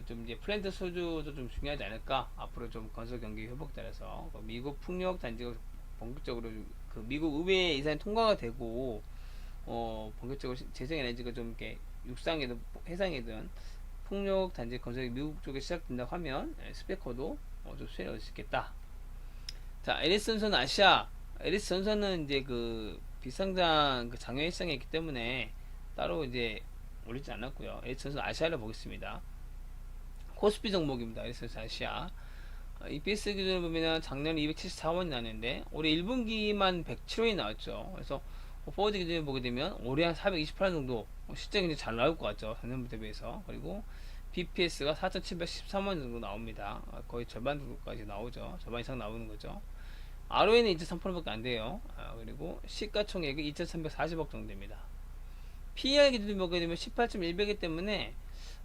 좀 이제 플랜트 소주도 좀 중요하지 않을까. 앞으로 좀 건설 경기 회복 따라서 미국 풍력 단지가 본격적으로 그 미국 의회 예산이 통과가 되고 본격적으로 재생에너지가 좀 이렇게 육상이든 해상이든 풍력 단지 건설이 미국 쪽에 시작된다고 하면 스페커도 좀 수혜를 얻을 수 있겠다. 자, 에리스전선 아시아. 에리스전선은 이제 그 비상장 그 장외 시장에 있기 때문에 따로 이제 올리지 않았고요. 에리스전선 아시아를 보겠습니다. 코스피 종목입니다. 에리스전선 아시아. EPS 기준으로 보면 작년 274원이 나왔는데 올해 1분기만 107원이 나왔죠. 그래서 포워드 기준으로 보게 되면 올해 한 428원 정도 실적이 이제 잘 나올 것 같죠. 작년부터 비해서. 그리고 BPS가 4,713원 정도 나옵니다. 거의 절반 정도까지 나오죠. 절반 이상 나오는 거죠. ROE는 2.3%밖에 안 돼요. 그리고 시가총액이 2,340억 정도 됩니다. PER 기준으로 보게 되면 18.1배이기 때문에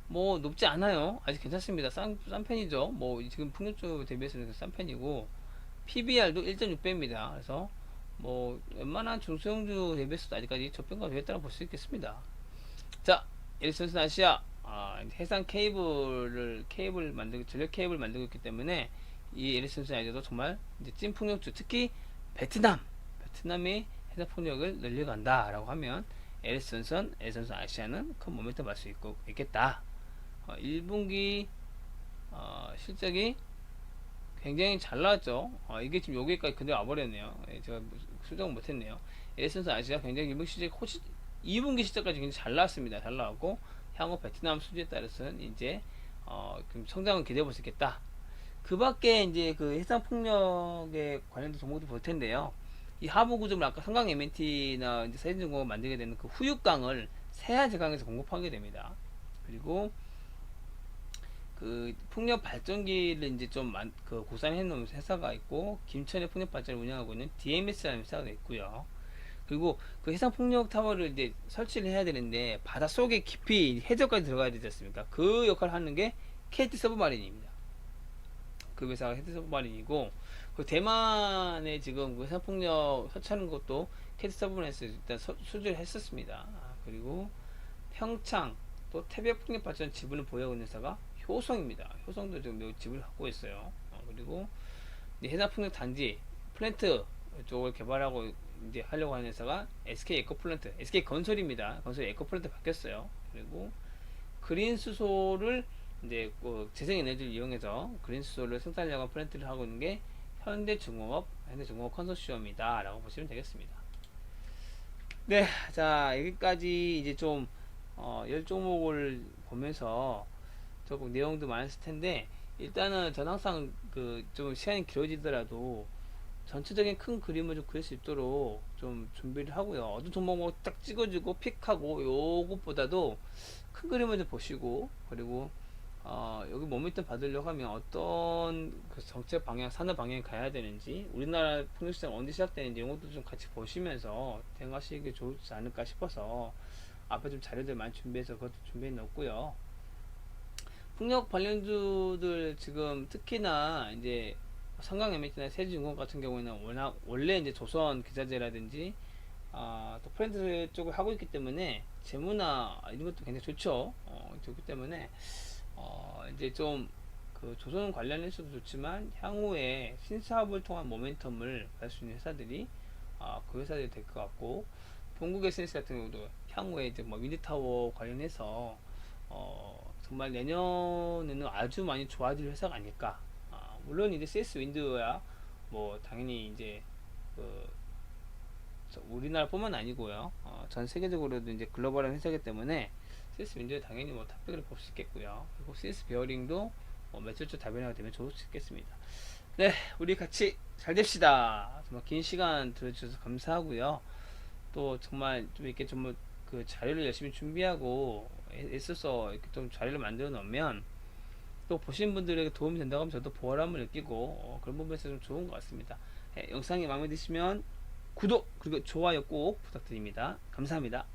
뭐 높지 않아요. 아직 괜찮습니다. 싼 편이죠. 뭐 지금 풍력주 대비해서는 싼 편이고 PBR도 1.6배입니다. 그래서 뭐 웬만한 중소형주 대비해서도 아직까지 저평가 되었다고 볼 수 있겠습니다. 자, 에리슨슨 아시아 해상 케이블을 만들고 전력 케이블을 만들고 있기 때문에 이 에리슨슨 아시아도 정말 이제 찐 풍력주, 특히 베트남이 해상 풍력을 늘려간다라고 하면 에리슨슨 아시아는 큰 모멘텀 할 수 있겠다. 1분기 실적이 굉장히 잘 나왔죠. 이게 지금 여기까지 근데 와버렸네요. 제가 수정을 못했네요. 에센스 아시아 굉장히 2분기 실적까지 굉장히 잘 나왔습니다. 잘 나왔고 향후 베트남 수주에 따라서는 이제 성장을 기대해 볼 수 있겠다. 그 밖에 이제 그 해상 폭력에 관련된 종목도 볼 텐데요. 이 하부 구조물 아까 성강 MNT나 이제 세진중공업 만들게 되는 그 후유강을 세아제강에서 공급하게 됩니다. 그리고 그 풍력 발전기를 이제 좀 구상해 놓은 회사가 있고 김천의 풍력 발전을 운영하고 있는 DMS라는 회사가 있고요. 그리고 그 해상 풍력 타워를 이제 설치를 해야 되는데 바다 속에 깊이 해저까지 들어가야 되지 않습니까? 그 역할을 하는 게 KT 서브마린입니다. 그 회사가 KT 서브마린이고 그 대만에 지금 그 해상 풍력 설치하는 것도 KT 서브마린에서 일단 수주를 했었습니다. 그리고 평창 또 태백 풍력 발전 지분을 보유하고 있는 회사가 효성입니다. 효성도 지금 매우 지분을 갖고 있어요. 그리고 해상 풍력 단지 플랜트 쪽을 개발하고 이제 하려고 하는 회사가 SK 에코플랜트, SK 건설입니다. 건설 에코플랜트 바뀌었어요. 그리고 그린 수소를 이제 재생에너지를 이용해서 그린 수소를 생산하려고 하는 플랜트를 하고 있는 게 현대중공업 컨소시엄이다라고 보시면 되겠습니다. 네, 자 여기까지 이제 좀 10종목을 보면서 조금 내용도 많았을 텐데 일단은 전 항상 그 좀 시간이 길어지더라도 전체적인 큰 그림을 좀 그릴 수 있도록 좀 준비를 하고요. 어떤 종목 딱 찍어주고 픽하고 요것보다도 큰 그림을 좀 보시고 그리고 여기 모멘텀 받으려고 하면 어떤 그 정책 방향, 산업 방향이 가야 되는지 우리나라 풍력시장 언제 시작되는지 이런 것도 좀 같이 보시면서 대응하시기 좋지 않을까 싶어서 앞에 좀 자료들 많이 준비해서 그것도 준비해 놓고요. 풍력 관련주들 지금 특히나 이제 성강 MH나 세진중공 같은 경우에는 워낙 원래 이제 조선 기자재라든지 또 프렌드 쪽을 하고 있기 때문에 재무나 이런 것도 굉장히 좋죠. 좋기 때문에 이제 좀 그 조선 관련해서도 좋지만 향후에 신사업을 통한 모멘텀을 받을 수 있는 회사들이 그 회사들이 될 것 같고 동국 SNS 같은 경우도 향후에 이제 뭐 윈드타워 관련해서 정말 내년에는 아주 많이 좋아질 회사가 아닐까. 물론 이제 CS 윈드야 뭐 당연히 이제 그 우리나라뿐만 아니고요. 전 세계적으로도 이제 글로벌한 회사이기 때문에 CS 윈드에 당연히 뭐 탑백을 볼 수 있겠고요. 그리고 CS 베어링도 매출주 다변화가 되면 좋을 수 있겠습니다. 네, 우리 같이 잘 됩시다. 정말 긴 시간 들어주셔서 감사하고요. 또 정말 좀 이렇게 좀 그 자료를 열심히 준비하고 애써서 이렇게 좀 자료를 만들어 놓으면 또 보신 분들에게 도움이 된다고 하면 저도 보람을 느끼고 그런 부분에서 좀 좋은 것 같습니다. 영상이 마음에 드시면 구독 그리고 좋아요 꼭 부탁드립니다. 감사합니다.